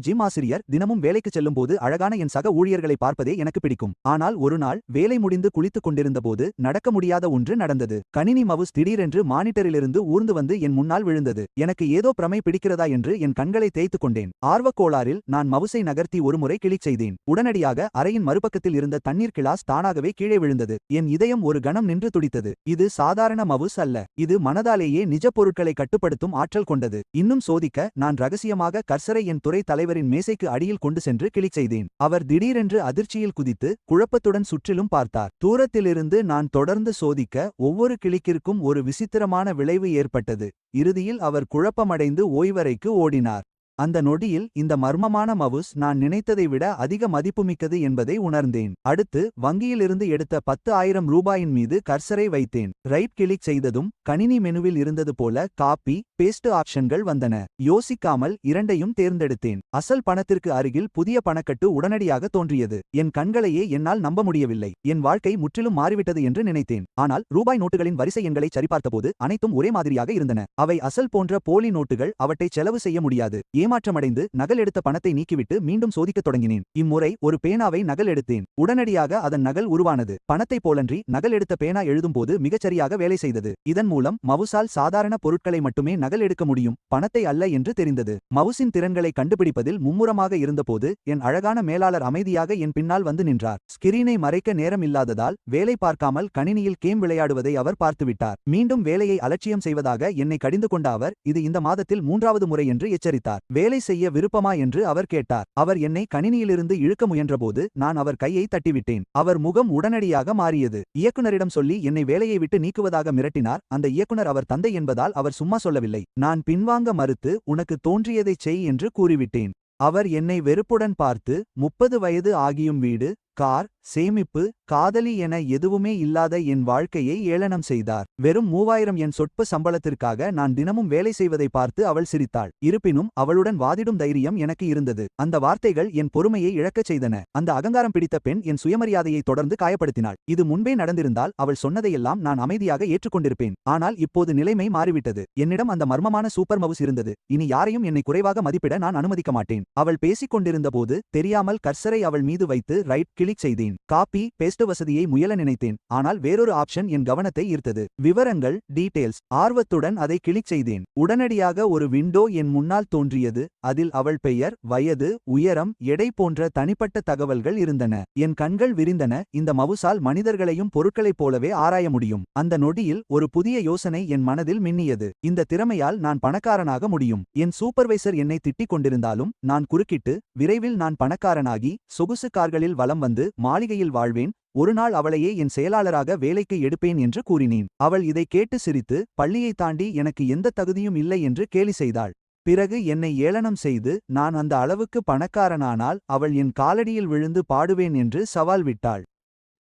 Gym ஆசிரியர். தினமும் வேலைக்கு செல்லும் போது அழகான என் சக ஊழியர்களை பார்ப்பதே எனக்கு பிடிக்கும். ஆனால் ஒரு நாள் வேலை முடிந்து குளித்துக் கொண்டிருந்தபோது நடக்க முடியாத ஒன்று நடந்தது. கணினி மவுஸ் திடீரென்று மானிட்டரிலிருந்து ஊர்ந்து வந்து என் முன்னால் விழுந்தது. எனக்கு ஏதோ பிரமை பிடிக்கிறதா என்று என் கண்களை தேய்த்துக் கொண்டேன். ஆர்வக்கோளாறில் நான் மவுஸை நகர்த்தி ஒருமுறை கிளிக் செய்தேன். உடனடியாக அறையின் மறுபக்கத்தில் இருந்த தண்ணீர் கிளாஸ் தானாகவே கீழே விழுந்தது. என் இதயம் ஒரு கணம் நின்று துடித்தது. இது சாதாரண மவுஸ் அல்ல. இது மனதாலேயே நிஜ பொருட்களை கட்டுப்படுத்தும் ஆற்றல் கொண்டது. இன்னும் சோதிக்க நான் ரகசியமாக கர்சரை என் துறை தலைவரின் மேசைக்கு அடியில் கொண்டு சென்று கிளிக் செய்தேன். அவர் திடீரென்று அதிர்ச்சியில் குதித்து குழப்பத்துடன் சுற்றிலும் பார்த்தார். தூரத்திலிருந்து நான் தொடர்ந்து சோதிக்க ஒவ்வொரு கிளிக்கிற்கும் ஒரு விசித்திரமான விளைவு ஏற்பட்டது. இறுதியில் அவர் குழப்பமடைந்து ஓய்வறைக்கு ஓடினார். அந்த நொடியில் இந்த மர்மமான மவுஸ் நான் நினைத்ததை விட அதிக மதிப்புமிக்கது என்பதை உணர்ந்தேன். அடுத்து வங்கியிலிருந்து எடுத்த 10,000 ரூபாயின் மீது கர்சரை வைத்தேன். ரைட் கிளிக் செய்ததும் கணினி மெனுவில் இருந்தது போல காப்பி பேஸ்ட் ஆப்ஷன்கள் வந்தன. யோசிக்காமல் இரண்டையும் தேர்ந்தெடுத்தேன். அசல் பணத்திற்கு அருகில் புதிய பணக்கட்டு உடனடியாக தோன்றியது. என் கண்களையே என்னால் நம்ப முடியவில்லை. என் வாழ்க்கை முற்றிலும் மாறிவிட்டது என்று நினைத்தேன். ஆனால் ரூபாய் நோட்டுகளின் வரிசை எண்களை சரிபார்த்தபோது அனைத்தும் ஒரே மாதிரியாக இருந்தன. அவை அசல் போன்ற போலி நோட்டுகள். அவற்றை செலவு செய்ய முடியாது. ஏமாற்றமடைந்து நகல் எடுத்த பணத்தை நீக்கிவிட்டு மீண்டும் சோதிக்கத் தொடங்கினேன். இம்முறை ஒரு பேனாவை நகல் எடுத்தேன். உடனடியாக அதன் நகல் உருவானது. பணத்தை போலன்றி நகல் எடுத்த பேனா எழுதும்போது மிகச்சரியாக வேலை செய்தது. இதன் மூலம் மவுசால் சாதாரண பொருட்களை மட்டுமே நகல் எடுக்க முடியும், பணத்தை அல்ல என்று தெரிந்தது. மவுசின் திறன்களை கண்டுபிடிப்பதில் மும்முரமாக இருந்தபோது என் அழகான மேலாளர் அமைதியாக என் பின்னால் வந்து நின்றார். ஸ்கிரீனை மறைக்க நேரம் இல்லாததால் வேலை பார்க்காமல் கணினியில் கேம் விளையாடுவதை அவர் பார்த்துவிட்டார். மீண்டும் வேலையை அலட்சியம் செய்வதாக என்னை கடிந்து கொண்ட அவர் இது இந்த மாதத்தில் 3வது முறை என்று எச்சரித்தார். வேலை செய்ய விருப்பமா என்று அவர் கேட்டார். அவர் என்னை கணினியிலிருந்து இழுக்க முயன்றபோது நான் அவர் கையை தட்டிவிட்டேன். அவர் முகம் உடனடியாக மாறியது. இயக்குனரிடம் சொல்லி என்னை வேலையை விட்டு நீக்குவதாக மிரட்டினார். அந்த இயக்குனர் அவர் தந்தை என்பதால் அவர் சும்மா சொல்லவில்லை. நான் பின்வாங்க மறுத்து உனக்கு தோன்றியதைச் செய் என்று கூறிவிட்டேன். அவர் என்னை வெறுப்புடன் பார்த்து 30 வயது ஆகியும் வீடு, கார், சேமிப்பு, காதலி என எதுவுமே இல்லாத என் வாழ்க்கையை ஏளனம் செய்தார். வெறும் 3000 என் சொற்ப சம்பளத்திற்காக நான் தினமும் வேலை செய்வதை பார்த்து அவள் சிரித்தாள். இருப்பினும் அவளுடன் வாதிடும் தைரியம் எனக்கு இருந்தது. அந்த வார்த்தைகள் என் பொறுமையை இழக்கச் செய்தன. அந்த அகங்காரம் பிடித்த பெண் என் சுயமரியாதையை தொடர்ந்து காயப்படுத்தினாள். இது முன்பே நடந்திருந்தால் அவள் சொன்னதையெல்லாம் நான் அமைதியாக ஏற்றுக்கொண்டிருப்பேன். ஆனால் இப்போது நிலைமை மாறிவிட்டது. என்னிடம் அந்த மர்மமான சூப்பர் மவுஸ் இருந்தது. இனி யாரையும் என்னை குறைவாக மதிப்பிட நான் அனுமதிக்க மாட்டேன். அவள் பேசிக் கொண்டிருந்த போது தெரியாமல் கர்சரை அவள் மீது வைத்து ரைட் கிளிக் செய்தேன். காப்பி பேஸ்ட் வசதியை முயல நினைத்தேன். ஆனால் வேறொரு ஆப்ஷன் என் கவனத்தை ஈர்த்தது. விவரங்கள், டீடைல்ஸ். ஆர்வத்துடன் அதை கிளிக் செய்தேன். உடனடியாக ஒரு விண்டோ என் முன்னால் தோன்றியது. அதில் அவள் பெயர், வயது, உயரம், எடை போன்ற தனிப்பட்ட தகவல்கள் இருந்தன. என் கண்கள் விரிந்தன. இந்த மவுசால் மனிதர்களையும் பொருட்களைப் போலவே ஆராய முடியும். அந்த நொடியில் ஒரு புதிய யோசனை என் மனதில் மின்னியது. இந்த திறமையால் நான் பணக்காரனாக முடியும். என் சூப்பர்வைசர் என்னை திட்டிக் கொண்டிருந்தாலும் நான் குறுக்கிட்டு விரைவில் நான் பணக்காரனாகி சொகுசு கார்களில் வலம் வந்து மாளிகையில் வாழ்வேன். ஒரு நாள் அவளையே என் செயலாளராக வேலைக்கு எடுப்பேன் என்று கூறினேன். அவள் இதை கேட்டு சிரித்து பள்ளியை தாண்டி எனக்கு எந்த தகுதியும் இல்லை என்று கேலி செய்தாள். பிறகு என்னை ஏளனம் செய்து நான் அந்த அளவுக்கு பணக்காரனானால் அவள் என் காலடியில் விழுந்து பாடுவேன் என்று சவால் விட்டாள்.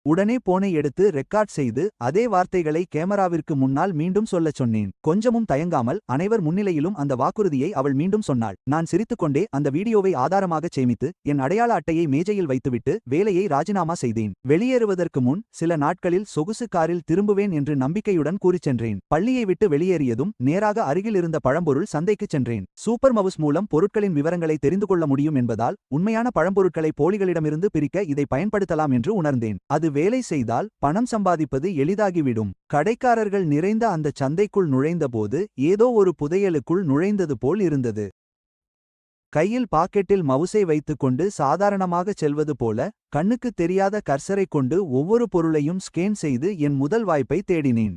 உடனே போனை எடுத்து ரெக்கார்ட் செய்து அதே வார்த்தைகளை கேமராவிற்கு முன்னால் மீண்டும் சொல்லச் சொன்னேன். கொஞ்சமும் தயங்காமல் அனைவர் முன்னிலையிலும் அந்த வாக்குறுதியை அவள் மீண்டும் சொன்னாள். நான் சிரித்துக்கொண்டே அந்த வீடியோவை ஆதாரமாகச் சேமித்து என் அடையாள அட்டையை மேஜையில் வைத்துவிட்டு வேலையை ராஜினாமா செய்தேன். வெளியேறுவதற்கு முன் சில நாட்களில் சொகுசு காரில் திரும்புவேன் என்று நம்பிக்கையுடன் கூறிச் சென்றேன். பள்ளியை விட்டு வெளியேறியதும் நேராக அருகில் இருந்த பழம்பொருள் சந்தைக்குச் சென்றேன். சூப்பர் மவுஸ் மூலம் பொருட்களின் விவரங்களை தெரிந்து கொள்ள முடியும் என்பதால் உண்மையான பழம்பொருட்களை போலிகளிடமிருந்து பிரிக்க இதை பயன்படுத்தலாம் என்று உணர்ந்தேன். அது வேலை செய்தால் பணம் சம்பாதிப்பது எளிதாகிவிடும். கடைக்காரர்கள் நிறைந்த அந்த சந்தைக்குள் நுழைந்தபோது ஏதோ ஒரு புதையலுக்குள் நுழைந்தது போல் இருந்தது. கையில் பாக்கெட்டில் மவுசை வைத்துக்கொண்டு சாதாரணமாகச் செல்வது போல கண்ணுக்கு தெரியாத கர்சரை கொண்டு ஒவ்வொரு பொருளையும் ஸ்கேன் செய்து என் முதல் வாய்ப்பை தேடினேன்.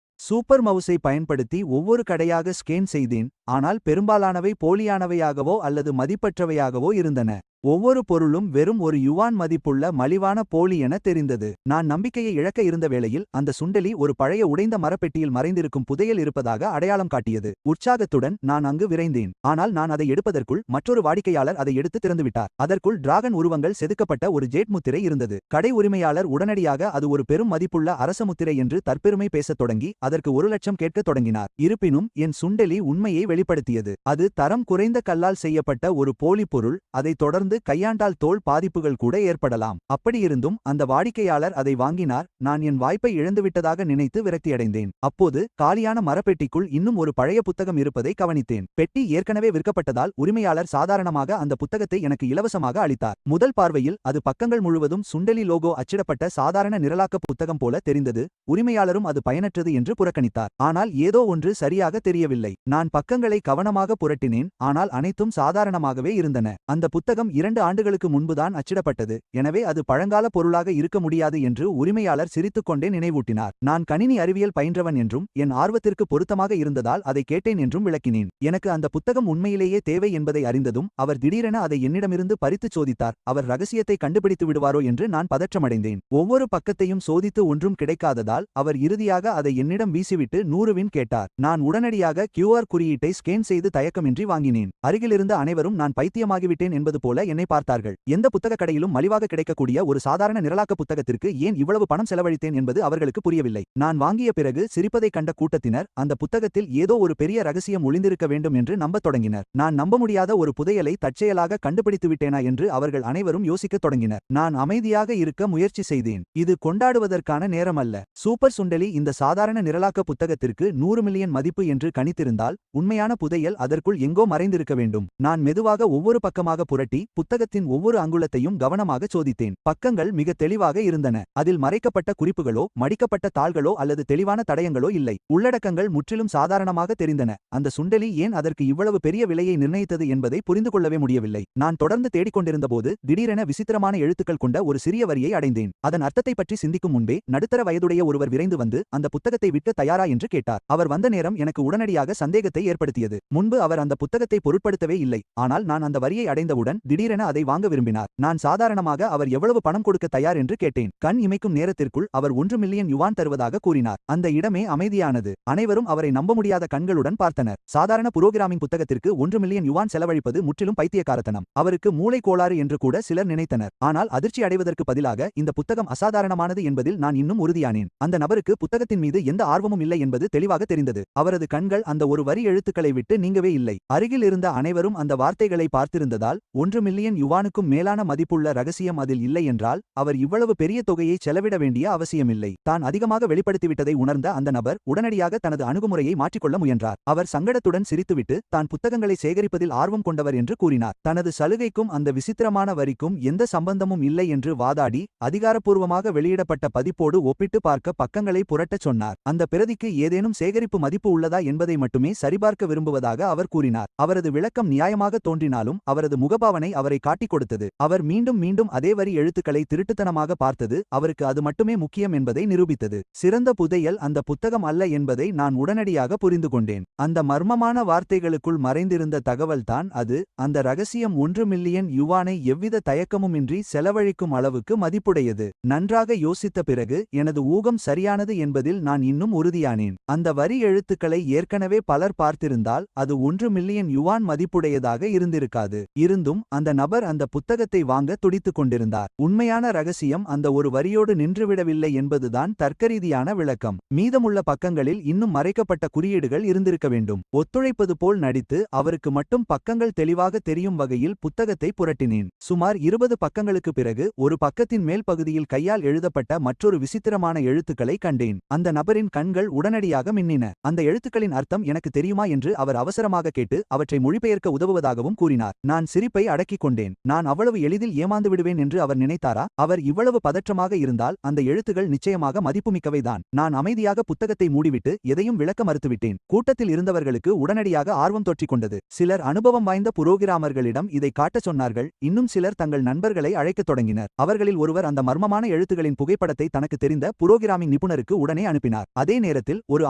சூப்பர் மவுசை பயன்படுத்தி ஒவ்வொரு கடையாக ஸ்கேன் செய்தேன். ஆனால் பெரும்பாலானவை போலியானவையாகவோ அல்லது மதிப்பற்றவையாகவோ இருந்தன. ஒவ்வொரு பொருளும் வெறும் ஒரு யுவான் மதிப்புள்ள மலிவான போலி என தெரிந்தது. நான் நம்பிக்கையை இழக்க இருந்த வேளையில் அந்த சுண்டெலி ஒரு பழைய உடைந்த மரப்பெட்டியில் மறைந்திருக்கும் புதையல் இருப்பதாக அடையாளம் காட்டியது. உற்சாகத்துடன் நான் அங்கு விரைந்தேன். ஆனால் நான் அதை எடுப்பதற்குள் மற்றொரு வாடிக்கையாளர் அதை எடுத்து திறந்துவிட்டார். அதற்குள் டிராகன் உருவங்கள் செதுக்கப்பட்ட ஒரு ஜேட் முத்திரை இருந்தது. கடை உரிமையாளர் உடனடியாக அது ஒரு பெரும் மதிப்புள்ள அரச முத்திரை என்று தற்பெருமை பேசத் தொடங்கி அதற்கு 1 லட்சம் கேட்கத் தொடங்கினார். இருப்பினும் என் சுண்டெலி உண்மையை வெளிப்படுத்தியது. அது தரம் குறைந்த கல்லால் செய்யப்பட்ட ஒரு போலி பொருள், அதைத் தொடர்ந்து கையாண்டால் தோல் பாதிப்புகள் கூட ஏற்படலாம். அப்படியிருந்தும் அந்த வாடிக்கையாளர் அதை வாங்கினார். நான் என் வாய்ப்பை இழந்துவிட்டதாக நினைத்து விரக்தியடைந்தேன். அப்போது காலியான மரப்பெட்டிக்குள் இன்னும் ஒரு பழைய புத்தகம் இருப்பதை கவனித்தேன். பெட்டி ஏற்கனவே விற்கப்பட்டதால் உரிமையாளர் சாதாரணமாக அந்த புத்தகத்தை எனக்கு இலவசமாக அளித்தார். முதல் பார்வையில் அது பக்கங்கள் முழுவதும் சுண்டெலி லோகோ அச்சிடப்பட்ட சாதாரண நிரலாக்க புத்தகம் போல தெரிந்தது. உரிமையாளரும் அது பயனற்றது என்று புறக்கணித்தார். ஆனால் ஏதோ ஒன்று சரியாக தெரியவில்லை. நான் பக்கங்களை கவனமாக புரட்டினேன், ஆனால் அனைத்தும் சாதாரணமாகவே இருந்தன. அந்த புத்தகம் 2 ஆண்டுகளுக்கு முன்புதான் அச்சிடப்பட்டது, எனவே அது பழங்கால பொருளாக இருக்க முடியாது என்று உரிமையாளர் சிரித்துக்கொண்டே நினைவூட்டினார். நான் கணினி அறிவியல் பயின்றவன் என்றும் என் ஆர்வத்திற்கு பொருத்தமாக இருந்ததால் அதை கேட்டேன் என்றும் விளக்கினேன். எனக்கு அந்த புத்தகம் உண்மையிலேயே தேவை என்பதை அறிந்ததும் அவர் திடீரென அதை என்னிடமிருந்து பறித்துச் சோதித்தார். அவர் ரகசியத்தை கண்டுபிடித்து விடுவாரோ என்று நான் பதற்றமடைந்தேன். ஒவ்வொரு பக்கத்தையும் சோதித்து ஒன்றும் கிடைக்காததால் அவர் இறுதியாக அதை என்னிடம் வீசிவிட்டு 100 வின் கேட்டார். நான் உடனடியாக QR குறியீட்டை ஸ்கேன் செய்து தயக்கமின்றி வாங்கினேன். அருகிலிருந்த அனைவரும் நான் பைத்தியமாகிவிட்டேன் என்பது போல என்னை பார்த்தார்கள். எந்த புத்தகக் கடையிலும் மலிவாக கிடைக்கக்கூடிய ஒரு சாதாரண நிரலாக்க புத்தகத்திற்கு ஏன் இவ்வளவு பணம் செலவழித்தேன் என்பது அவர்களுக்கு புரியவில்லை. நான் வாங்கிய பிறகு சிரிப்பதைக் கண்ட கூட்டத்தினர் அந்த புத்தகத்தில் ஏதோ ஒரு பெரிய ரகசியம் ஒளிந்திருக்க வேண்டும் என்று நம்பத் தொடங்கினர். நான் நம்ப முடியாத ஒரு புதையலை தற்செயலாக கண்டுபிடித்து விட்டேனா என்று அவர்கள் அனைவரும் யோசிக்கத் தொடங்கினர். நான் அமைதியாக இருக்க முயற்சி செய்தேன். இது கொண்டாடுவதற்கான நேரமல்ல. சூப்பர் சுண்டெலி இந்த சாதாரண நிரலாக்க புத்தகத்திற்கு 100 மில்லியன் மதிப்பு என்று கணித்திருந்தால் உண்மையான புதையல் அதற்குள் எங்கோ மறைந்திருக்க வேண்டும். நான் மெதுவாக ஒவ்வொரு பக்கமாக புரட்டி புத்தகத்தின் ஒவ்வொரு அங்குலத்தையும் கவனமாக சோதித்தேன். பக்கங்கள் மிக தெளிவாக இருந்தன. அதில் மறைக்கப்பட்ட குறிப்புகளோ மடிக்கப்பட்ட தாள்களோ அல்லது தெளிவான தடயங்களோ இல்லை. உள்ளடக்கங்கள் முற்றிலும் சாதாரணமாக தெரிந்தன. அந்த சுண்டெலி ஏன் அதற்கு இவ்வளவு பெரிய விலையை நிர்ணயித்தது என்பதை புரிந்து கொள்ளவே முடியவில்லை. நான் தொடர்ந்து தேடிக்கொண்டிருந்தபோது திடீரென விசித்திரமான எழுத்துக்கள் கொண்ட ஒரு சிறிய வரியை அடைந்தேன். அதன் அர்த்தத்தை பற்றி சிந்திக்கும் முன்பே நடுத்தர வயதுடைய ஒருவர் விரைந்து வந்து அந்த புத்தகத்தை விற்க தயாரா என்று கேட்டார். அவர் வந்த நேரம் எனக்கு உடனடியாக சந்தேகத்தை ஏற்படுத்தியது. முன்பு அவர் அந்த புத்தகத்தை பொருட்படுத்தவே இல்லை. ஆனால் நான் அந்த வரியை அடைந்தவுடன் திடீரென அதை வாங்க விரும்பினார். நான் சாதாரணமாக அவர் எவ்வளவு பணம் கொடுக்க தயார் என்று கேட்டேன். கண் இமைக்கும் நேரத்திற்குள் அவர் 1 மில்லியன் யுவான் தருவதாக கூறினார். அந்த இடமே அமைதியானது. அனைவரும் அவரை நம்ப முடியாத கண்களுடன் பார்த்தனர். சாதாரண புரோகிராமிங் புத்தகத்திற்கு 1 மில்லியன் யுவான் செலவழிப்பது முற்றிலும் பைத்தியக்காரத்தனம். அவருக்கு மூளை கோளாறு என்று கூட சிலர் நினைத்தனர். ஆனால் அதிர்ச்சி அடைவதற்கு பதிலாக இந்த புத்தகம் அசாதாரணமானது என்பதில் நான் இன்னும் உறுதியானேன். அந்த நபருக்கு புத்தகத்தின் மீது எந்த ஆர்வமும் இல்லை என்பது தெளிவாக தெரிந்தது. அவரது கண்கள் அந்த ஒரு வரி எழுத்துக்களை விட்டு நீங்கவே இல்லை. அருகில் இருந்த அனைவரும் அந்த வார்த்தைகளை பார்த்திருந்ததால் 1 மில்லியன் யுவானுக்கும் மேலான மதிப்புள்ள ரகசியம் அதில் இல்லை என்றால் அவர் இவ்வளவு பெரிய தொகையை செலவிட வேண்டிய அவசியமில்லை. தான் அதிகமாக வெளிப்படுத்திவிட்டதை உணர்ந்த அந்த நபர் உடனடியாக தனது அணுகுமுறையை மாற்றிக்கொள்ள முயன்றார். அவர் சங்கடத்துடன் சிரித்துவிட்டு தான் புத்தகங்களை சேகரிப்பதில் ஆர்வம் கொண்டவர் என்று கூறினார். தனது சலுகைக்கும் அந்த விசித்திரமான வரிக்கும் எந்த சம்பந்தமும் இல்லை என்று வாதாடி அதிகாரப்பூர்வமாக வெளியிடப்பட்ட பதிப்போடு ஒப்பிட்டு பார்க்க பக்கங்களை புரட்டச் சொன்னார். அந்த பிரதிக்கு ஏதேனும் சேகரிப்பு மதிப்பு உள்ளதா என்பதை மட்டுமே சரிபார்க்க விரும்புவதாக அவர் கூறினார். அவரது விளக்கம் நியாயமாக தோன்றினாலும் அவரது முகபாவனை அவரை காட்டிக் கொடுத்தது. அவர் மீண்டும் மீண்டும் அதே வரி எழுத்துக்களை திருட்டுத்தனமாக பார்த்தது அவருக்கு அது மட்டுமே முக்கியம் என்பதை நிரூபித்தது. சிறந்த புதையல் அந்த புத்தகம் அல்ல என்பதை நான் உடனடியாக புரிந்து கொண்டேன். அந்த மர்மமான வார்த்தைகளுக்குள் மறைந்திருந்த தகவல்தான் அது. அந்த ரகசியம் 1 மில்லியன் யுவானை எவ்வித தயக்கமுமின்றி செலவழிக்கும் அளவுக்கு மதிப்புடையது. நன்றாக யோசித்த பிறகு எனது ஊகம் சரியானது என்பதில் நான் இன்னும் உறுதியானேன். அந்த வரி எழுத்துக்களை ஏற்கனவே பலர் பார்த்திருந்தால் அது 1 மில்லியன் யுவான் மதிப்புடையதாக இருந்திருக்காது. இருந்தும் அந்த நபர் அந்த புத்தகத்தை வாங்க துடித்துக் கொண்டிருந்தார். உண்மையான ரகசியம் அந்த ஒரு வரியோடு நின்றுவிடவில்லை என்பதுதான் தர்க்கரீதியான விளக்கம். மீதமுள்ள பக்கங்களில் இன்னும் மறைக்கப்பட்ட குறியீடுகள் இருந்திருக்க வேண்டும். ஒத்துழைப்பது போல் நடித்து அவருக்கு மட்டும் பக்கங்கள் தெளிவாக தெரியும் வகையில் புத்தகத்தை புரட்டினேன். சுமார் 20 பக்கங்களுக்கு பிறகு ஒரு பக்கத்தின் மேல் பகுதியில் கையால் எழுதப்பட்ட மற்றொரு விசித்திரமான எழுத்துக்களை கண்டேன். அந்த நபரின் கண்கள் உடனடியாக மின்னின. அந்த எழுத்துக்களின் அர்த்தம் எனக்கு தெரியுமா என்று அவர் அவசரமாக கேட்டு அவற்றை மொழிபெயர்க்க உதவுவதாகவும் கூறினார். நான் சிரிப்பை அடக்கிக் கொண்டேன். நான் அவ்வளவு எளிதில் ஏமாந்து விடுவேன் என்று அவர் நினைத்தாரா? அவர் இவ்வளவு பதற்றமாக இருந்தால் அந்த எழுத்துகள் நிச்சயமாக மதிப்புமிக்கவைதான். நான் அமைதியாக புத்தகத்தை மூடிவிட்டு எதையும் விளக்க மறுத்துவிட்டேன். கூட்டத்தில் இருந்தவர்களுக்கு உடனடியாக ஆர்வம் தொற்றிக் கொண்டது. சிலர் அனுபவம் வாய்ந்த புரோகிராமர்களிடம் இதை காட்டச் சொன்னார்கள். இன்னும் சிலர் தங்கள் நண்பர்களை அழைக்கத் தொடங்கினர். அவர்களில் ஒருவர் அந்த மர்மமான எழுத்துகளின் புகைப்படத்தை தனக்கு தெரிந்த புரோகிராமிங் நிபுணருக்கு உடனே அனுப்பினார். அதே நேரத்தில் ஒரு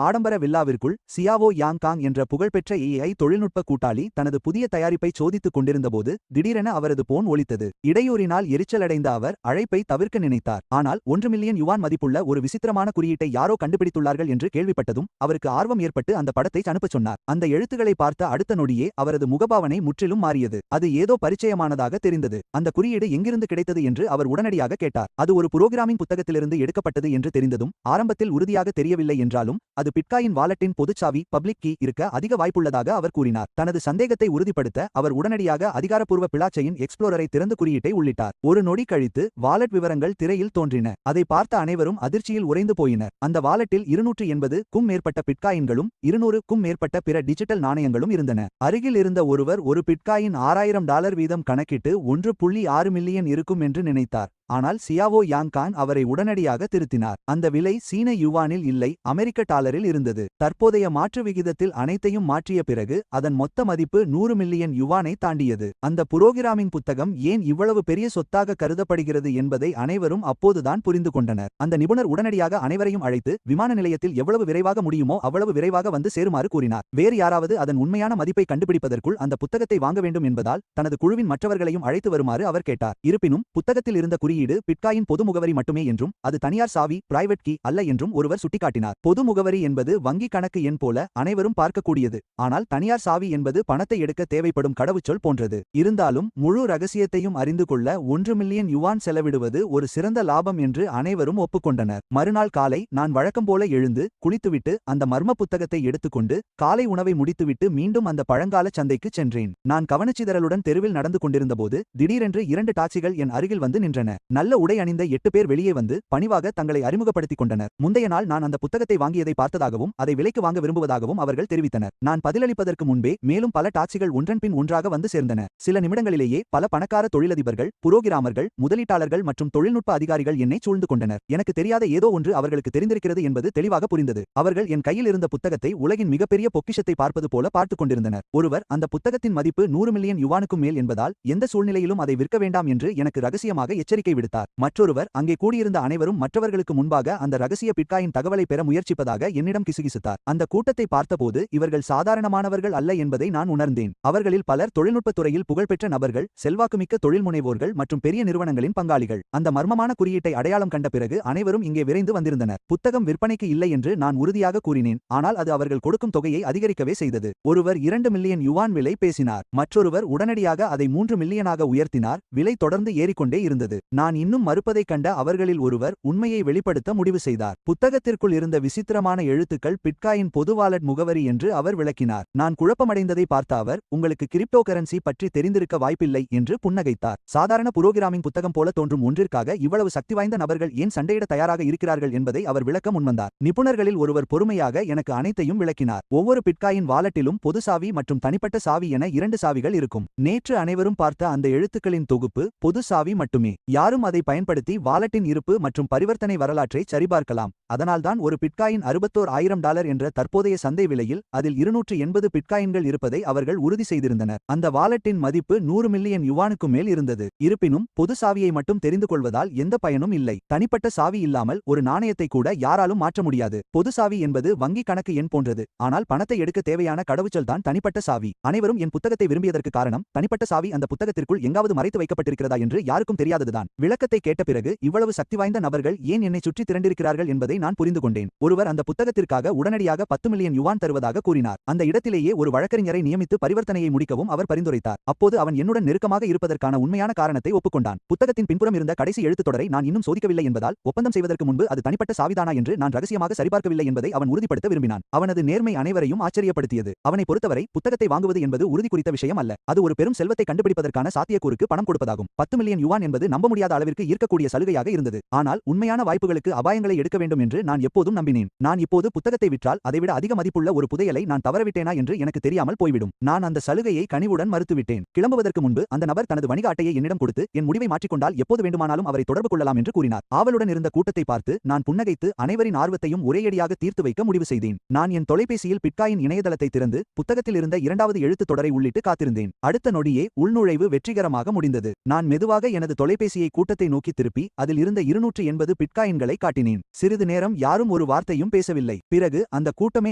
ஆடம்பர வில்லாவிற்குள் சியாவோ யாங் காங் என்ற புகழ்பெற்ற AI தொழில்நுட்ப கூட்டாளி தனது புதிய தயாரிப்பை சோதித்துக் கொண்டிருந்தபோது திடீரென அவரது போன் ஒலித்தது. இடையூறினால் எரிச்சலடைந்த அவர் அழைப்பை தவிர்க்க நினைத்தார். ஆனால் 1 மில்லியன் யுவான் மதிப்புள்ள ஒரு விசித்திரமான குறியீட்டை யாரோ கண்டுபிடித்துள்ளார்கள் என்று கேள்விப்பட்டதும் அவருக்கு ஆர்வம் ஏற்பட்டு அந்த படத்தை அனுப்பச் சொன்னார். அந்த எழுத்துக்களை பார்த்த அடுத்த நொடியே அவரது முகபாவனை முற்றிலும் மாறியது. அது ஏதோ பரிச்சயமானதாக தெரிந்தது. அந்த குறியீடு எங்கிருந்து கிடைத்தது என்று அவர் உடனடியாக கேட்டார். அது ஒரு புரோகிராமிங் புத்தகத்திலிருந்து எடுக்கப்பட்டது என்று தெரிந்ததும் ஆரம்பத்தில் உறுதியாக தெரியவில்லை என்றாலும் அது பிட்காயின் வாலெட்டின் பொதுச்சாவி பப்ளிக் கீ இருக்க அதிக வாய்ப்புள்ளதாக அவர் கூறினார். தனது சந்தேகத்தை உறுதிப்படுத்த அவர் உடனடியாக அதிகாரப்பூர்வ பிளாக்செயின் எக்ஸ்ப்ளோரரை திறந்து குறியீட்டை உள்ளிட்டார். ஒரு நொடி கழித்து வாலெட் விவரங்கள் திரையில் தோன்றின. அதை பார்த்த அனைவரும் அதிர்ச்சியில் உறைந்து போயினர். அந்த வாலெட்டில் 280க்கும் மேற்பட்ட பிட்காயின்களும் 200க்கும் மேற்பட்ட பிற டிஜிட்டல் நாணயங்களும் இருந்தன. அருகில் இருந்த ஒருவர் ஒரு பிட்காயின் $6000 வீதம் கணக்கிட்டு 1.6 மில்லியன் இருக்கும் என்று நினைத்தார். ஆனால் சியாவோ யாங்கான் அவரை உடனடியாக திருத்தினார். அந்த விலை சீன யுவானில் இல்லை, அமெரிக்க டாலரில் இருந்தது. தற்போதைய மாற்று விகிதத்தில் அனைத்தையும் மாற்றிய பிறகு அதன் மொத்த மதிப்பு 100 மில்லியன் யுவானை தாண்டியது. அந்த புரோகிராமிங் புத்தகம் ஏன் இவ்வளவு பெரிய சொத்தாக கருதப்படுகிறது என்பதை அனைவரும் அப்போதுதான் புரிந்து கொண்டனர். அந்த நிபுணர் உடனடியாக அனைவரையும் அழைத்து விமான நிலையத்தில் எவ்வளவு விரைவாக முடியுமோ அவ்வளவு விரைவாக வந்து சேருமாறு கூறினார். வேறு யாராவது அதன் உண்மையான மதிப்பை கண்டுபிடிப்பதற்குள் அந்த புத்தகத்தை வாங்க வேண்டும் என்பதால் தனது குழுவின் மற்றவர்களையும் அழைத்து வருமாறு அவர் கேட்டார். இருப்பினும் புத்தகத்தில் இருந்த குறியீடு பிட்காயின் பொது முகவரி மட்டுமே என்றும் அது தனியார் சாவி பிரைவேட் கீ அல்ல என்றும் ஒருவர் சுட்டிக்காட்டினார். பொது முகவரி என்பது வங்கி கணக்கு எண் போல அனைவரும் பார்க்கக்கூடியது. ஆனால் தனியார் சாவி என்பது பணத்தை எடுக்க தேவைப்படும் கடவுச்சொல் போன்றது. இருந்தாலும் முழு ரகசியத்தையும் அறிந்து கொள்ள 1 மில்லியன் யுவான் செலவிடுவது ஒரு சிறந்த லாபம் என்று அனைவரும் ஒப்புக்கொண்டனர். மறுநாள் காலை நான் வழக்கம் போல எழுந்து குளித்துவிட்டு அந்த மர்ம புத்தகத்தை எடுத்துக்கொண்டு காலை உணவை முடித்துவிட்டு மீண்டும் அந்த பழங்கால சந்தைக்கு சென்றேன். நான் கவனச்சிதறலுடன் தெருவில் நடந்து கொண்டிருந்தபோது திடீரென்று 2 டாக்ஸிகள் என் அருகில் வந்து நின்றன. நல்ல உடை அணிந்த 8 பேர் வெளியே வந்து பணிவாக தங்களை அறிமுகப்படுத்திக் கொண்டனர். முந்தைய நாள் நான் அந்த புத்தகத்தை வாங்கியதை பார்த்ததாகவும் அதை விலைக்கு வாங்க விரும்புவதாகவும் அவர்கள் தெரிவித்தனர். நான் பதிலளிப்பதற்கு முன்பே மேலும் பல டாக்ஸிகள் ஒன்றன் பின் ஒன்றாக வந்து சேர்ந்தன. சில நிமிடங்களிலேயே பல பணக்கார தொழிலதிபர்கள், புரோகிராமர்கள், முதலீட்டாளர்கள் மற்றும் தொழில்நுட்ப அதிகாரிகள் என்னை சூழ்ந்து கொண்டனர். எனக்கு தெரியாத ஏதோ ஒன்று அவர்களுக்கு தெரிந்திருக்கிறது என்பது தெளிவாக புரிந்தது. அவர்கள் என் கையில் இருந்த புத்தகத்தை உலகின் மிகப்பெரிய பொக்கிஷத்தை பார்ப்பது போல பார்த்துக் கொண்டிருந்தனர். ஒருவர் அந்த புத்தகத்தின் மதிப்பு 100 மில்லியன் யுவானுக்கும் மேல் என்பதால் எந்த சூழ்நிலையிலும் அதை விற்க வேண்டாம் என்று எனக்கு ரகசியமாக எச்சரிக்கை விடுத்தார். மற்றொருவர் அங்கே கூடியிருந்த அனைவரும் மற்றவர்களுக்கு முன்பாக அந்த ரகசிய பிட்காயின் தகவலை பெற முயற்சிப்பதாக என்னிடம் கிசுகிசுத்தார். அந்த கூட்டத்தை பார்த்தபோது இவர்கள் சாதாரணமானவர்கள் அல்ல என்பதை நான் உணர்ந்தேன். அவர்களில் பலர் தொழில்நுட்பத் துறையில் புகழ்பெற்ற நபர்கள், செல்வாக்குமிக்க தொழில் முனைவோர்கள் மற்றும் பெரிய நிறுவனங்களின் பங்காளிகள். அந்த மர்மமான குறியீட்டை அடையாளம் கண்ட பிறகு அனைவரும் இங்கே விரைந்து வந்திருந்தனர். புத்தகம் விற்பனைக்கு இல்லை என்று நான் உறுதியாக கூறினேன். ஆனால் அது அவர்கள் கொடுக்கும் தொகையை அதிகரிக்கவே செய்தது. ஒருவர் 2 மில்லியன் யுவான் விலை பேசினார். மற்றொருவர் உடனடியாக அதை 3 மில்லியனாக உயர்த்தினார். விலை தொடர்ந்து ஏறிக்கொண்டே இருந்தது. நான் இன்னும் மறுப்பதைக் கண்ட அவர்களில் ஒருவர் உண்மையை வெளிப்படுத்த முடிவு செய்தார். புத்தகத்திற்குள் இருந்த விசித்திரமான எழுத்துக்கள் பிட்காயின் பொது வாலெட் முகவரி என்று அவர் விளக்கினார். நான் குழப்பமடைந்ததை பார்த்த அவர், உங்களுக்கு கிரிப்டோ கரன்சி பற்றி தெரிந்திருக்க வாய்ப்பில்லை என்று புன்னகைத்தார். சாதாரண புரோகிராமிங் புத்தகம் போல தோன்றும் ஒன்றிற்காக இவ்வளவு சக்தி வாய்ந்த நபர்கள் ஏன் சண்டையிட தயாராக இருக்கிறார்கள் என்பதை அவர் விளக்க முன்வந்தார். நிபுணர்களில் ஒருவர் பொறுமையாக எனக்கு அனைத்தையும் விளக்கினார். ஒவ்வொரு பிட்காயின் வாலெட்டிலும் பொது சாவி மற்றும் தனிப்பட்ட சாவி என 2 சாவிகள் இருக்கும். நேற்று அனைவரும் பார்த்த அந்த எழுத்துக்களின் தொகுப்பு பொது சாவி மட்டுமே. யாரும் அதை பயன்படுத்தி வாலெட்டின் இருப்பு மற்றும் பரிவர்த்தனை வரலாற்றை சரிபார்க்கலாம். அதனால்தான் ஒரு பிட்காயின் $61,000 என்ற தற்போதைய சந்தை விலையில் அதில் 280 பிட்காயின்கள் இருப்பதை அவர்கள் உறுதி செய்திருந்தனர். அந்த வாலெட்டின் மதிப்பு 100 மில்லியன் யுவானுக்கு மேல் இருந்தது. இருப்பினும் பொது சாவியை மட்டும் தெரிந்து கொள்வதால் எந்த பயனும் இல்லை. தனிப்பட்ட சாவி இல்லாமல் ஒரு நாணயத்தை கூட யாராலும் மாற்ற முடியாது. பொது சாவி என்பது வங்கி கணக்கு எண் போன்றது. ஆனால் பணத்தை எடுக்க தேவையான கடவுச்சொல் தான் தனிப்பட்ட சாவி. அனைவரும் என் புத்தகத்தை விரும்பியதற்கு காரணம் தனிப்பட்ட சாவி அந்த புத்தகத்திற்குள் எங்காவது மறைத்து வைக்கப்பட்டிருக்கிறதா என்று யாருக்கும் தெரியாததுதான். விளக்கத்தை கேட்ட பிறகு இவ்வளவு சக்தி வாய்ந்த நபர்கள் ஏன் என்னை சுற்றி திரண்டிருக்கிறார்கள் என்பதை நான் புரிந்து கொண்டேன். ஒருவர் அந்த புத்தகத்திற்காக உடனடியாக 10 மில்லியன் யுவான் தருவதாக கூறினார். அந்த இடத்திலேயே ஒரு வழக்கறிஞரை நியமித்து பரிவர்த்தனையை முடிக்கவும் அவர் பரிந்துரைத்தார். அப்போது அவன் என்னுடன் நெருக்கமாக இருப்பதற்கான உண்மையான காரணத்தை ஒப்புக்கொண்டான். புத்தகத்தின் பின்புறம் இருந்த கடைசி எழுத்துத் தொடரை நான் இன்னும் சோதிக்கவில்லை என்பதால் ஒப்பந்தம் செய்வதற்கு முன்பு அது தனிப்பட்ட சாவிதானா என்று நான் ரகசியமாக சரிபார்க்கவில்லை என்பதை அவன் உறுதிப்படுத்த விரும்பினான். அவனது நேர்மை அனைவரையும் ஆச்சரியப்படுத்தியது. அவனை பொறுத்தவரை புத்தகத்தை வாங்குவது என்பது உறுதி குறித்த விஷயம் அல்ல. அது ஒரு பெரும் செல்வத்தை கண்டுபிடிப்பதற்கான சாத்தியக்கூறுக்கு பணம் கொடுப்பதாகும். 10 மில்லியன் யுவான் என்பது நம்ப முடியாத அளவிற்கு ஈர்க்கக்கூடிய சலுகையாக இருந்தது. ஆனால் உண்மையான வாய்ப்புகளுக்கு அபாயங்களை எடுக்க வேண்டும் என்று நான் எப்போதும் நம்பினேன். நான் இப்போது புத்தகத்தை விற்றால் அதைவிட அதிக மதிப்புள்ள ஒரு புதையலை நான் தவறவிட்டேனா என்று எனக்கு தெரியாமல் போய்விடும். நான் அந்த சலுகையை கனிவுடன் மறுத்துவிட்டேன். கிளம்புவதற்கு முன்பு அந்த நபர் தனது வணிக அட்டையை என்னிடம் கொடுத்து என் முடிவை மாற்றிக்கொண்டால் எப்போது வேண்டுமானாலும் அவரை தொடர்பு கொள்ளலாம் என்று கூறினார். ஆவலுடன் இருந்த கூட்டத்தை பார்த்து நான் புன்னகைத்து அனைவரின் ஆர்வத்தையும் ஒரேயடியாக தீர்த்து வைக்க முடிவு செய்தேன். நான் என் தொலைபேசியில் பிட்காயின் இணையதளத்தை திறந்து புத்தகத்தில் இருந்த 2வது எழுத்துத் தொடரை உள்ளிட்டு காத்திருந்தேன். அடுத்த நொடியே உள்நுழைவு வெற்றிகரமாக முடிந்தது. நான் மெதுவாக எனது தொலைபேசியை கூட்டத்தை நோக்கி திருப்பி அதில் இருந்த 280 பிட்காயின்களை காட்டினேன். சிறிது நேரம் யாரும் ஒரு வார்த்தையும் பேசவில்லை. பிறகு அந்த கூட்டமே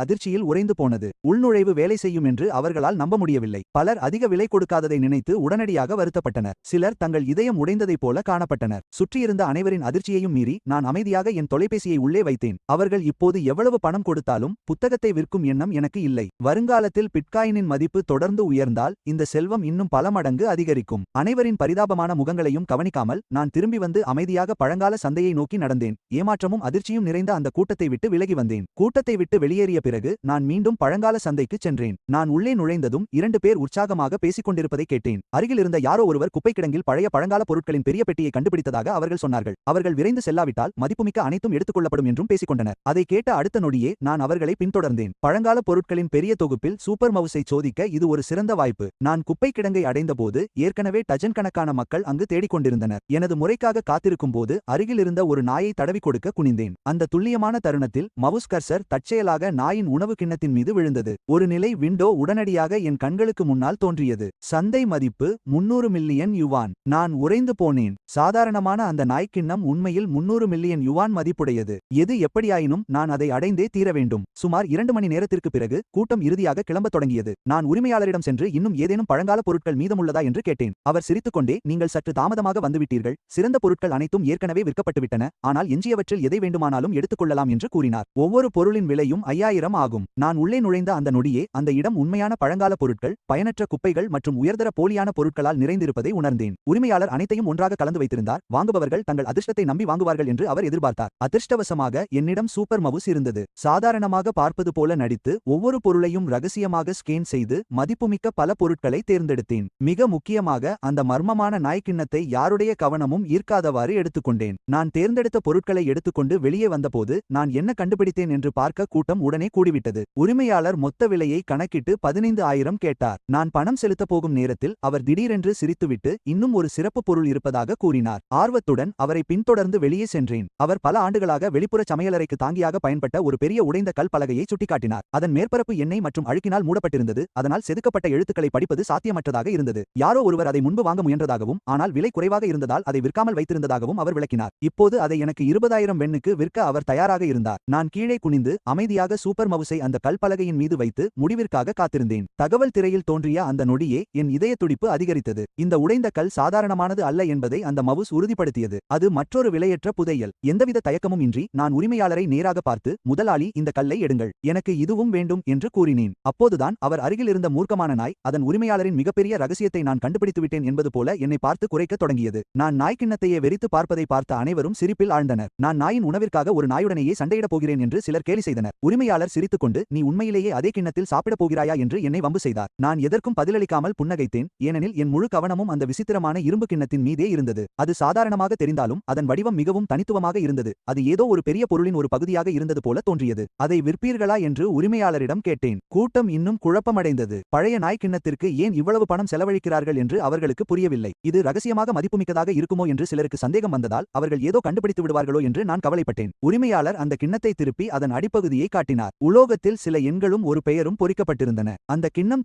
அதிர்ச்சியில் உறைந்து போனது. உள்நுழைவு வேலை செய்யும் என்று அவர்களால் நம்ப முடியவில்லை. பலர் அதிக விலை கொடுக்காததை நினைத்து உடனடியாக வருத்தப்பட்டனர். சிலர் தங்கள் இதயம் உடைந்ததைப் போல காணப்பட்டனர். சுற்றியிருந்த அனைவரின் அதிர்ச்சியையும் மீறி நான் அமைதியாக என் தொலைபேசியை உள்ளே வைத்தேன். அவர்கள் இப்போது எவ்வளவு பணம் கொடுத்தாலும் புத்தகத்தை விற்கும் எண்ணம் எனக்கு இல்லை. வருங்காலத்தில் பிட்காயினின் மதிப்பு தொடர்ந்து உயர்ந்தால் இந்த செல்வம் இன்னும் பல மடங்கு அதிகரிக்கும். அனைவரின் பரிதாபமான முகங்களையும் கவனிக்காமல் நான் திரும்பி வந்து அமைதியாக பழங்கால சந்தையை நோக்கி நடந்தேன். ஏமாற்றமும் அதிர்ச்சியும் நிறைந்த அந்த கூட்டத்தை விட்டு விலகி வந்தேன். கூட்டத்தை விட்டு வெளியேறிய பிறகு நான் மீண்டும் பழங்கால பழங்கால சந்தைக்கு சென்றேன். நான் உள்ளே நுழைந்ததும் 2 பேர் உற்சாகமாக பேசிக் கொண்டிருப்பதை கேட்டேன். அருகில் இருந்த யாரோ ஒருவர் குப்பை கிடங்கில் பழைய பழங்கால பொருட்களின் பெரிய பெட்டியை கண்டுபிடித்ததாக அவர்கள் சொன்னார்கள். அவர்கள் விரைந்து செல்லாவிட்டால் மதிப்புமிக்க அனைத்தும் எடுத்துக் கொள்ளப்படும் என்றும் பேசிக் கொண்டனர். அதை கேட்ட அடுத்த நொடியே நான் அவர்களை பின்தொடர்ந்தேன். பழங்கால பொருட்களின் பெரிய தொகுப்பில் சூப்பர் மவுஸை சோதிக்க இது ஒரு சிறந்த வாய்ப்பு. நான் குப்பை கிடங்கை அடைந்தபோது ஏற்கனவே டஜன் கணக்கான மக்கள் அங்கு தேடிக்கொண்டிருந்தனர். எனது முறைக்காக காத்திருக்கும் போது அருகில் இருந்த ஒரு நாயை தடவி கொடுக்க குனிந்தேன். அந்த துல்லியமான தருணத்தில் மவுஸ் கர்சர் தற்செயலாக நாயின் உணவு கிண்ணத்தின் மீது விழுந்தது. ஒரு நிலை விண்டோ உடனடியாக என் கண்களுக்கு முன்னால் தோன்றியது. சந்தை மதிப்பு 300 மில்லியன் யுவான். நான் உறைந்து போனேன். சாதாரணமான அந்த நாய்க்கிண்ணம் உண்மையில் 300 மில்லியன் யுவான் மதிப்புடையது. எது எப்படியாயினும் நான் அதை அடைந்தே தீர வேண்டும். சுமார் 2 மணி நேரத்திற்கு பிறகு கூட்டம் இறுதியாக கிளம்பத் தொடங்கியது. நான் உரிமையாளரிடம் சென்று இன்னும் ஏதேனும் பழங்கால பொருட்கள் மீதமுள்ளதா என்று கேட்டேன். அவர் சிரித்துக்கொண்டே, நீங்கள் சற்று தாமதமாக வந்துவிட்டீர்கள். சிறந்த பொருட்கள் அனைத்தும் ஏற்கனவே விற்கப்பட்டுவிட்டன. ஆனால் எஞ்சியவற்றில் எதை வேண்டுமானாலும் எடுத்துக்கொள்ளலாம் என்று கூறினார். ஒவ்வொரு பொருளின் விலையும் 5000 ஆகும். நான் உள்ளே நுழைந்த அந்த நொடியே அந்த இடம் உண்மையான பழங்கால பொருட்கள், பயனற்ற குப்பைகள் மற்றும் உயர்தர போலியான பொருட்களால் நிறைந்திருப்பதை உணர்ந்தேன். உரிமையாளர் அனைத்தையும் ஒன்றாக கலந்து வைத்திருந்தார். வாங்குபவர்கள் தங்கள் அதிர்ஷ்டத்தை நம்பி வாங்குவார்கள் என்று அவர் எதிர்பார்த்தார். அதிர்ஷ்டவசமாக என்னிடம் சூப்பர் மவுஸ் இருந்தது. சாதாரணமாக பார்ப்பது போல நடித்து ஒவ்வொரு பொருளையும் ரகசியமாக ஸ்கேன் செய்து மதிப்புமிக்க பல பொருட்களை தேர்ந்தெடுத்தேன். மிக முக்கியமாக அந்த மர்மமான நாய்க்கிண்ணத்தை யாருடைய கவனமும் ஈர்க்காதவாறு எடுத்துக்கொண்டேன். நான் தேர்ந்தெடுத்த பொருட்களை எடுத்துக்கொண்டு வெளியே வந்தபோது நான் என்ன கண்டுபிடித்தேன் என்று பார்க்க கூட்டம் உடனே கூடிவிட்டது. உரிமையாளர் மொத்த விலையை கணக்கிட்டு 15,000 கேட்டார். நான் பணம் செலுத்தப் போகும் நேரத்தில் அவர் திடீரென்று சிரித்துவிட்டு இன்னும் ஒரு சிறப்பு பொருள் இருப்பதாக கூறினார். ஆர்வத்துடன் அவரை பின்தொடர்ந்து வெளியே சென்றேன். அவர் பல ஆண்டுகளாக வெளிப்புற சமையலறைக்கு தாங்கியாக பயன்பட்ட ஒரு பெரிய உடைந்த கல் பலகையை சுட்டிக்காட்டினார். அதன் மேற்பரப்பு எண்ணெய் மற்றும் அழுக்கினால் மூடப்பட்டிருந்தது. அதனால் செதுக்கப்பட்ட எழுத்துக்களை படிப்பது சாத்தியமற்றதாக இருந்தது. யாரோ ஒருவர் அதை முன்பு வாங்க முயன்றதாகவும் ஆனால் விலை குறைவாக இருந்ததால் அதை விற்காமல் வைத்திருந்ததாகவும் அவர் விளக்கினார். இப்போது அதை எனக்கு 20,000 வெண்ணுக்கு விற்க அவர் தயாராக இருந்தார். நான் கீழே குனிந்து அமைதியாக சூப்பர் மவுஸை அந்த கல் பலகையின் மீது வைத்து முடிவிற்காக காத்திருந்தேன். தகவல் திரையில் தோன்றிய அந்த நொடியே என் இதய துடிப்பு அதிகரித்தது. இந்த உடைந்த கல் சாதாரணமானது அல்ல என்பதை அந்த மவுஸ் உறுதிப்படுத்தியது. அது மற்றொரு விலையற்ற புதையல். எந்தவித தயக்கமும் இன்றி நான் உரிமையாளரை நேராக பார்த்து, முதலாளி, இந்த கல்லை எடுங்கள். எனக்கு இதுவும் வேண்டும் என்று கூறினேன். அப்போதுதான் அவர் அருகில் இருந்த மூர்க்கமான நாய் அதன் உரிமையாளரின் மிகப்பெரிய ரகசியத்தை நான் கண்டுபிடித்துவிட்டேன் என்பது போல என்னை பார்த்து குறைக்கத் தொடங்கியது. நான் நாய்க்கிண்ணத்தையே வெறித்து பார்ப்பதை பார்த்த அனைவரும் சிரிப்பில் ஆழ்ந்தனர். நான் நாயின் உணவிற்காக ஒரு நாயுடனேயே சண்டையிடப் போகிறேன் என்று சிலர் கேலி செய்தனர். உரிமையாளர் சிரித்துக்கொண்டு, நீ உண்மையிலேயே அதே கிண்ணத்தில் சாப்பிடப் போகிறாயா என்று என்னை வம்பு செய்தார். நான் எதற்கும் பதிலளிக்காமல் புன்னகைத்தேன். ஏனெனில் என் முழு கவனமும் அந்த விசித்திரமான இரும்பு கிண்ணத்தின் மீதே இருந்தது. அது சாதாரணமாக தெரிந்தாலும் அதன் வடிவம் மிகவும் தனித்துவமாக இருந்தது. அது ஏதோ ஒரு பெரிய பொருளின் ஒரு பகுதியாக இருந்தது போல தோன்றியது. அதை விற்பீர்களா என்று உரிமையாளரிடம் கேட்டேன். கூட்டம் இன்னும் குழப்பமடைந்தது. பழைய நாய்க்கிண்ணத்திற்கு ஏன் இவ்வளவு பணம் செலவழிக்கிறார்கள் என்று அவர்களுக்கு புரியவில்லை. இது ரகசியமாக மதிப்புமிக்கதாக இருக்குமோ என்று சிலருக்கு சந்தேகம் வந்ததால் அவர்கள் ஏதோ கண்டுபிடித்து விடுவார்களோ என்று நான் கவலைப்பட்டேன். உரிமையாளர் அந்த கிண்ணத்தை திருப்பி அதன் அடிப்பகுதியை காட்டினார். உலோகத்தில் சில எண்களும் ஒரு பெயரும் பொறிக்கப்பட்டிருந்தன. அந்த கிண்ணம்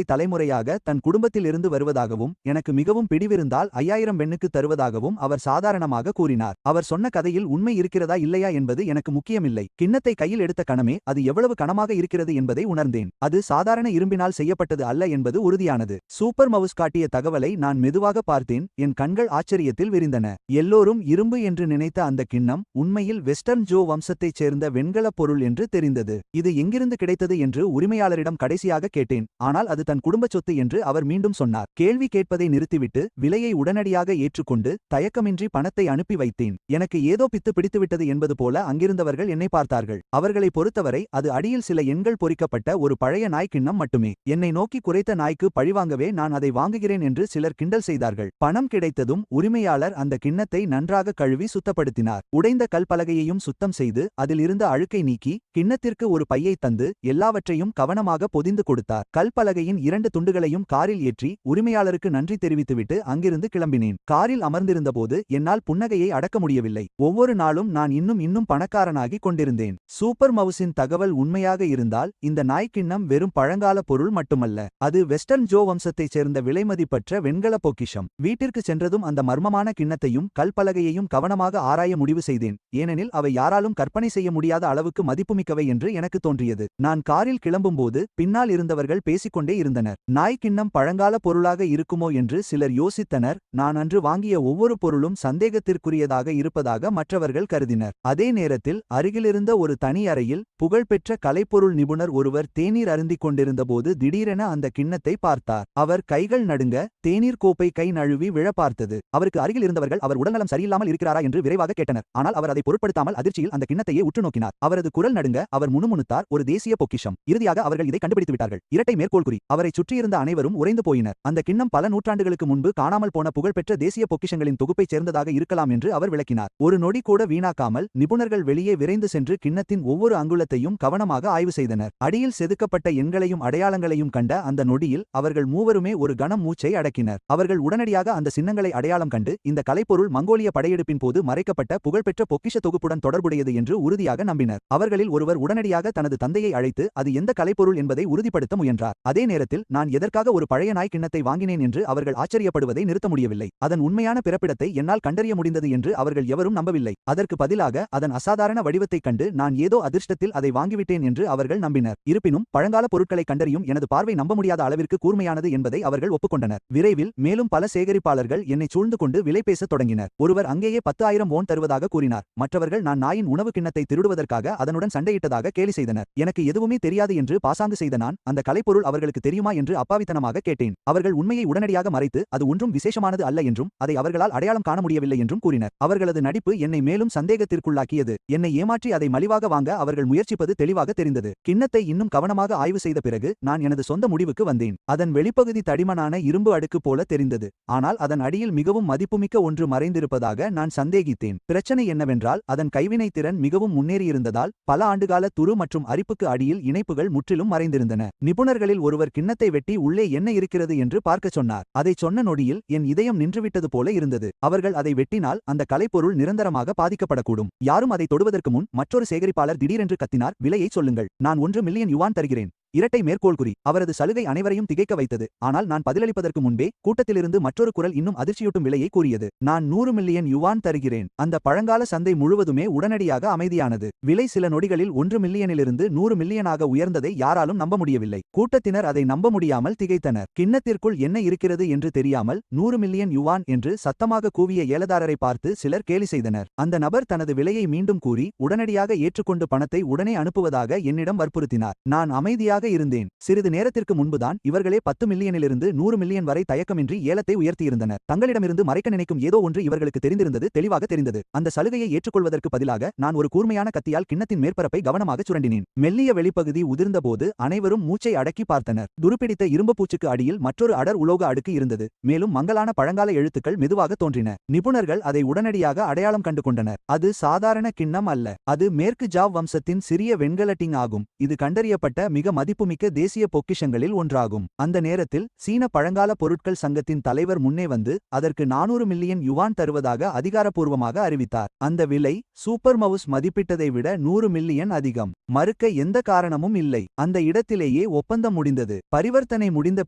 தலைமுறையாக தன் குடும்பத்தில் இருந்து வருவதாகவும் எனக்கு மிகவும் பிடிவிருந்தால் 5000 வெண்ணுக்கு தருவதாகவும் அவர் சாதாரணமாக கூறினார். அவர் சொன்ன கதையில் உண்மை இருக்கிறதா இல்லையா என்பது எனக்கு முக்கியமில்லை. கிண்ணத்தை கையில் எடுத்த கணமே அது எவ்வளவு கனமாக இருக்கிறது என்பதை உணர்ந்தேன். அது சாதாரண இரும்பினால் செய்யப்பட்டது அல்ல என்பது உறுதியானது. சூப்பர் மவுஸ் காட்டிய தகவலை நான் மெதுவாக பார்த்தேன். என் கண்கள் ஆச்சரியத்தில் விரிந்தன. எல்லோரும் இரும்பு என்று நினைத்த அந்த கிண்ணம் உண்மையில் வெஸ்டர்ன் ஜோ வம்சத்தைச் சேர்ந்த வெண்கலப் பொருள் என்று தெரிந்தது. இது எங்கிருந்து கிடைத்தது என்று உரிமையாளரிடம் கடைசியாக கேட்டேன். ஆனால் அது தன் குடும்ப சொத்து என்று அவர் மீண்டும் சொன்னார். கேள்வி கேட்பதை நிறுத்திவிட்டு விலையை உடனடியாக ஏற்றுக்கொண்டு தயக்கமின்றி பணத்தை அனுப்பி வைத்தேன். எனக்கு ஏதோ பித்து பிடித்துவிட்டது என்பது போல அங்கிருந்தவர்கள் என்னை பார்த்தார்கள். அவர்களை பொறுத்தவரை அது அடியில் சில எண்கள் பொறிக்கப்பட்ட ஒரு பழைய நாய் கிண்ணம் மட்டுமே. என்னை நோக்கி குறைத்த நாய்க்கு பழிவாங்கவே நான் அதை வாங்குகிறேன் என்று சிலர் கிண்டல் செய்தார்கள். பணம் கிடைத்ததும் உரிமையாளர் அந்த கிண்ணத்தை நன்றாக கழுவி சுத்தப்படுத்தினார். உடைந்த கல் பலகையையும் சுத்தம் செய்து அதில் இருந்த அழுக்கை நீக்கி கிண்ணத்திற்கு ஒரு பையை தந்து எல்லாவற்றையும் கவனமாக பொதிந்து கொடுத்தார். கல் பலகையின் 2 துண்டுகளையும் காரில் ஏற்றி உரிமையாளருக்கு நன்றி தெரிவித்துவிட்டு அங்கிருந்து கிளம்பினேன். காரில் அமர்ந்திருந்தபோது என்னால் புன்னகையை அடக்க முடியவில்லை. ஒவ்வொரு நாளும் நான் இன்னும் பணக்காரனாகி கொண்டிருந்தேன். சூப்பர் மவுஸின் தகவல் உண்மையாக இருந்தால் இந்த நாய்க்கிண்ணம் வெறும் பழங்கால பொருள் மட்டுமல்ல. அது வெஸ்டர்ன் ஜோ வம்சத்தைச் சேர்ந்த விலைமதிப்பற்ற வெண்கல பொக்கிஷம். வீட்டிற்கு சென்றதும் அந்த மர்மமான கிண்ணத்தையும் கல்பலகையையும் கவனமாக ஆராய முடிவு செய்தேன். ஏனெனில் அவை யாராலும் கற்பனை செய்ய முடியாத அளவுக்கு மதிப்புமிக்கவை என்று எனக்கு தோன்றியது. நான் காரில் கிளம்பும்போது பின்னால் இருந்தவர்கள் பேசிக்கொண்டே இருந்தனர். நாய்க்கிண்ணம் பழங்கால பொருளாக இருக்குமோ என்று சிலர் யோசித்தனர். நான் அன்று வாங்கிய ஒவ்வொரு பொருளும் சந்தேகத்திற்குரியதாக இருப்பதாக மற்றவர்கள் கருதினர். அதே நேரத்தில் அருகிலிருந்த ஒரு தனி அறையில் புகழ்பெற்ற கலைப்பொருள் நிபுணர் ஒருவர் தேநீர் அருந்திக் கொண்டிருந்தபோது திடீரென அந்த கிண்ணத்தை பார்த்தார். அவர் கைகள் நடுங்க, தேநீர் கோப்பை கை நழுவி விழ பார்த்தது. அவருக்கு அருகில் இருந்தவர்கள் அவர் உடல்நலம் சரியில்லாமல் இருக்கிறாரா என்று விரைவாக கேட்டனர். ஆனால் அவர் அதை பொருட்படுத்தாமல் அதிர்ச்சியில் அந்த கிண்ணத்தையே உற்று நோக்கினார். அவரது குரல் நடுங்க அவர் முணுமுணுத்தார், ஒரு தேசிய பொக்கிஷம். கிண்ணம். இறுதியாக அவர்கள் இதை கண்டுபிடித்து விட்டார்கள். இரட்டை மேற்கோள் குறி. அவரைச் சுற்றியிருந்த அனைவரும் உறைந்து போயினர். அந்த கிண்ணம் பல நூற்றாண்டுகளுக்கு முன்பு காணாமல் போன புகழ்பெற்ற தேசிய பொக்கிஷங்களின் தொகுப்பைச் சேர்ந்ததாக இருக்கலாம் என்று அவர் விளக்கினார். ஒரு நொடி கூட வீணாக்காமல் நிபுணர்கள் வெளியே விரைந்து சென்று கிண்ணத்தின் ஒவ்வொரு அங்குலத்தையும் கவனமாக ஆய்வு செய்தனர். அடியில் செதுக்கப்பட்ட எண்களையும் அடையாளங்களையும் கண்ட அந்த நொடியில் அவர்கள் மூவருமே ஒரு கணம் மூச்சை அடக்கினர். அவர்கள் உடனடியாக அந்த சின்னங்களை அடையாளம் கண்டு இந்த கலைப்பொருள் மங்கோலிய படையெடுப்பின் போது மறைக்கப்பட்ட புகழ்பெற்ற பொக்கிஷ தொகுப்புடன் தொடர்புடையது என்று உறுதியாக நம்பினர். அவர்களில் ஒருவர் உடனடியாக தனது தந்தையை அழைத்து அது எந்த கலைப்பொருள் என்பதை உறுதிப்படுத்த முயன்றார். அதே நேரத்தில் நான் எதற்காக ஒரு பழைய நாய் கிண்ணத்தை வாங்கினேன் என்று அவர்கள் ஆச்சரியப்படுவதை நிறுத்த முடியவில்லை. அதன் உண்மையான பிறப்பிடத்தை என்னால் கண்டறிய முடிந்தது என்று அவர்கள் எவரும் நம்பவில்லை. அதற்கு பதிலாக அதன் அசாதாரண வடிவத்தைக் கண்டு நான் ஏதோ அதிர்ஷ்டத்தில் அதை வாங்கிவிட்டேன் என்று அவர்கள் நம்பினர். இருப்பினும் பழங்கால பொருட்களை கண்டறியும் எனது பார்வை நம்ப முடியாத அளவிற்கு கூர்மையானது என்பதை அவர்கள் ஒப்புக்கொண்டனர். விரைவில் மேலும் பல சேகரிப்பாளர்கள் என்னை சூழ்ந்து கொண்டு விலை பேசத் தொடங்கினர். ஒருவர் அங்கேயே 10,000 வோன் தருவதாக கூறினார். மற்றவர்கள் நான் நாயின் உணவு கிண்ணத்தை திருடுவதற்காக அதனுடன் சண்டையிட்டதாக கேலி செய்தனர். எனக்கு எதுவுமே தெரியாது என்று பாசாங்கு செய்த நான் அந்த கலைப்பொருள் அவர்களுக்கு தெரியுமா என்று அப்பாவித்தனமாக கேட்டேன். அவர்கள் உண்மையை உடனடியாக மறைத்து அது ஒன்றும் விசேஷமானது அல்ல என்றும் அதை அவர்களால் அடையாளம் காண முடியவில்லை என்றும் கூறினர். அவர்களது நடிப்பு என்னை மேலும் சந்தேகத்திற்குள்ளாக்கியது. என்னை ஏமாற்றி அதை மலிவாக வாங்க அவர்கள் முயற்சிப்பது தெளிவாக தெரிந்தது. கிண்ணத்தை இன்னும் கவனமாக ஆய்வு செய்த பிறகு நான் எனது சொந்த முடிவுக்கு வந்தேன். அதன் வெளிப்பகுதி தடிமனான இரும்பு அடுக்கு போல தெரிந்தது. ஆனால் அதன் அடியில் மிகவும் மதிப்புமிக்க ஒன்று மறைந்திருப்பதாக நான் சந்தேகித்தேன். பிரச்சனை என்னவென்றால் அதன் கைவினை திறன் மிகவும் முன்னேறியிருந்ததால் பல ஆண்டுகால துரு மற்றும் அரிப்புக்கு அடியில் இணைப்புகள் முற்றிலும் மறைந்திருந்தன. நிபுணர்களில் ஒருவர் கிண்ணத்தை வெட்டி உள்ளே என்ன இருக்கிறது என்று பார்க்கச் சொன்னார். அதைச் சொன்ன நொடியில் என் இதயம் நின்றுவிட்டது போல இருந்தது. அவர்கள் அதை வெட்டினால் அந்த கலைப்பொருள் நிரந்தரமாக பாதிக்கப்படக்கூடும். யாரும் அதை தொடுவதற்கு முன் மற்றொரு சேகரிப்பாளர் திடீரென்று கத்தினார், விலையை சொல்லுங்கள். நான் 1 மில்லியன் யுவான் தருகிறேன். இரட்டை மேற்கோள் குறி. அவரது சலுகை அனைவரையும் திகைக்க வைத்தது. ஆனால் நான் பதிலளிப்பதற்கு முன்பே கூட்டத்திலிருந்து மற்றொரு குரல் இன்னும் அதிர்ச்சியூட்டும் விலையை கூறியது. நான் 100 மில்லியன் யுவான் தருகிறேன். அந்த பழங்கால சந்தை முழுவதுமே உடனடியாக அமைதியானது. விலை சில நொடிகளில் 1 மில்லியனிலிருந்து 100 மில்லியனாக உயர்ந்ததை யாராலும் நம்ப முடியவில்லை. கூட்டத்தினர் அதை நம்ப முடியாமல் திகைத்தனர். கிண்ணத்திற்குள் என்ன இருக்கிறது என்று தெரியாமல் 100 மில்லியன் யுவான் என்று சத்தமாக கூவிய ஏலதாரரை பார்த்து சிலர் கேலி செய்தனர். அந்த நபர் தனது விலையை மீண்டும் கூறி உடனடியாக ஏற்றுக்கொண்டு பணத்தை உடனே அனுப்புவதாக என்னிடம் வற்புறுத்தினார். நான் அமைதியாக இருந்தேன். சிறிது நேரத்திற்கு முன்புதான் இவர்களே 10 மில்லியனிலிருந்து 100 மில்லியன் வரை தயக்கமின்றி ஏலத்தை உயர்த்தியிருந்தனர். தங்களிடமிருந்து மறைக்க நினைக்கும் ஏதோ ஒன்று இவர்களுக்கு தெரிந்திருந்தது தெளிவாக தெரிந்தது. அந்த சலுகையை ஏற்றுக்கொள்வதற்கு பதிலாக நான் ஒரு கூர்மையான கத்தியால் கிண்ணத்தின் மேற்பரப்பை கவனமாக சுரண்டினேன். மெல்லிய வெளிப்பகுதி உதிர்ந்தபோது அனைவரும் மூச்சை அடக்கி பார்த்தனர். துருப்பிடித்த இரும்பு பூச்சுக்கு அடியில் மற்றொரு அடர் உலோக அடுக்கு இருந்தது. மேலும் மங்கலான பழங்கால எழுத்துக்கள் மெதுவாக தோன்றின. நிபுணர்கள் அதை உடனடியாக அடையாளம் கண்டு கொண்டனர். அது சாதாரண கிண்ணம் அல்ல. அது மேற்கு ஜாவ் வம்சத்தின் சிறிய வெண்கல டிங் ஆகும். இது கண்டறியப்பட்ட மிக மதிப்புமிக்க தேசிய பொக்கிஷங்களில் ஒன்றாகும். அந்த நேரத்தில் சீன பழங்கால பொருட்கள் சங்கத்தின் தலைவர் முன்னே வந்து அதற்கு 400 மில்லியன் யுவான் தருவதாக அதிகாரப்பூர்வமாக அறிவித்தார். அந்த விலை சூப்பர் மவுஸ் மதிப்பிட்டதை விட 100 மில்லியன் அதிகம். மறுக்க எந்த காரணமும் இல்லை. அந்த இடத்திலேயே ஒப்பந்தம் முடிந்தது. பரிவர்த்தனை முடிந்த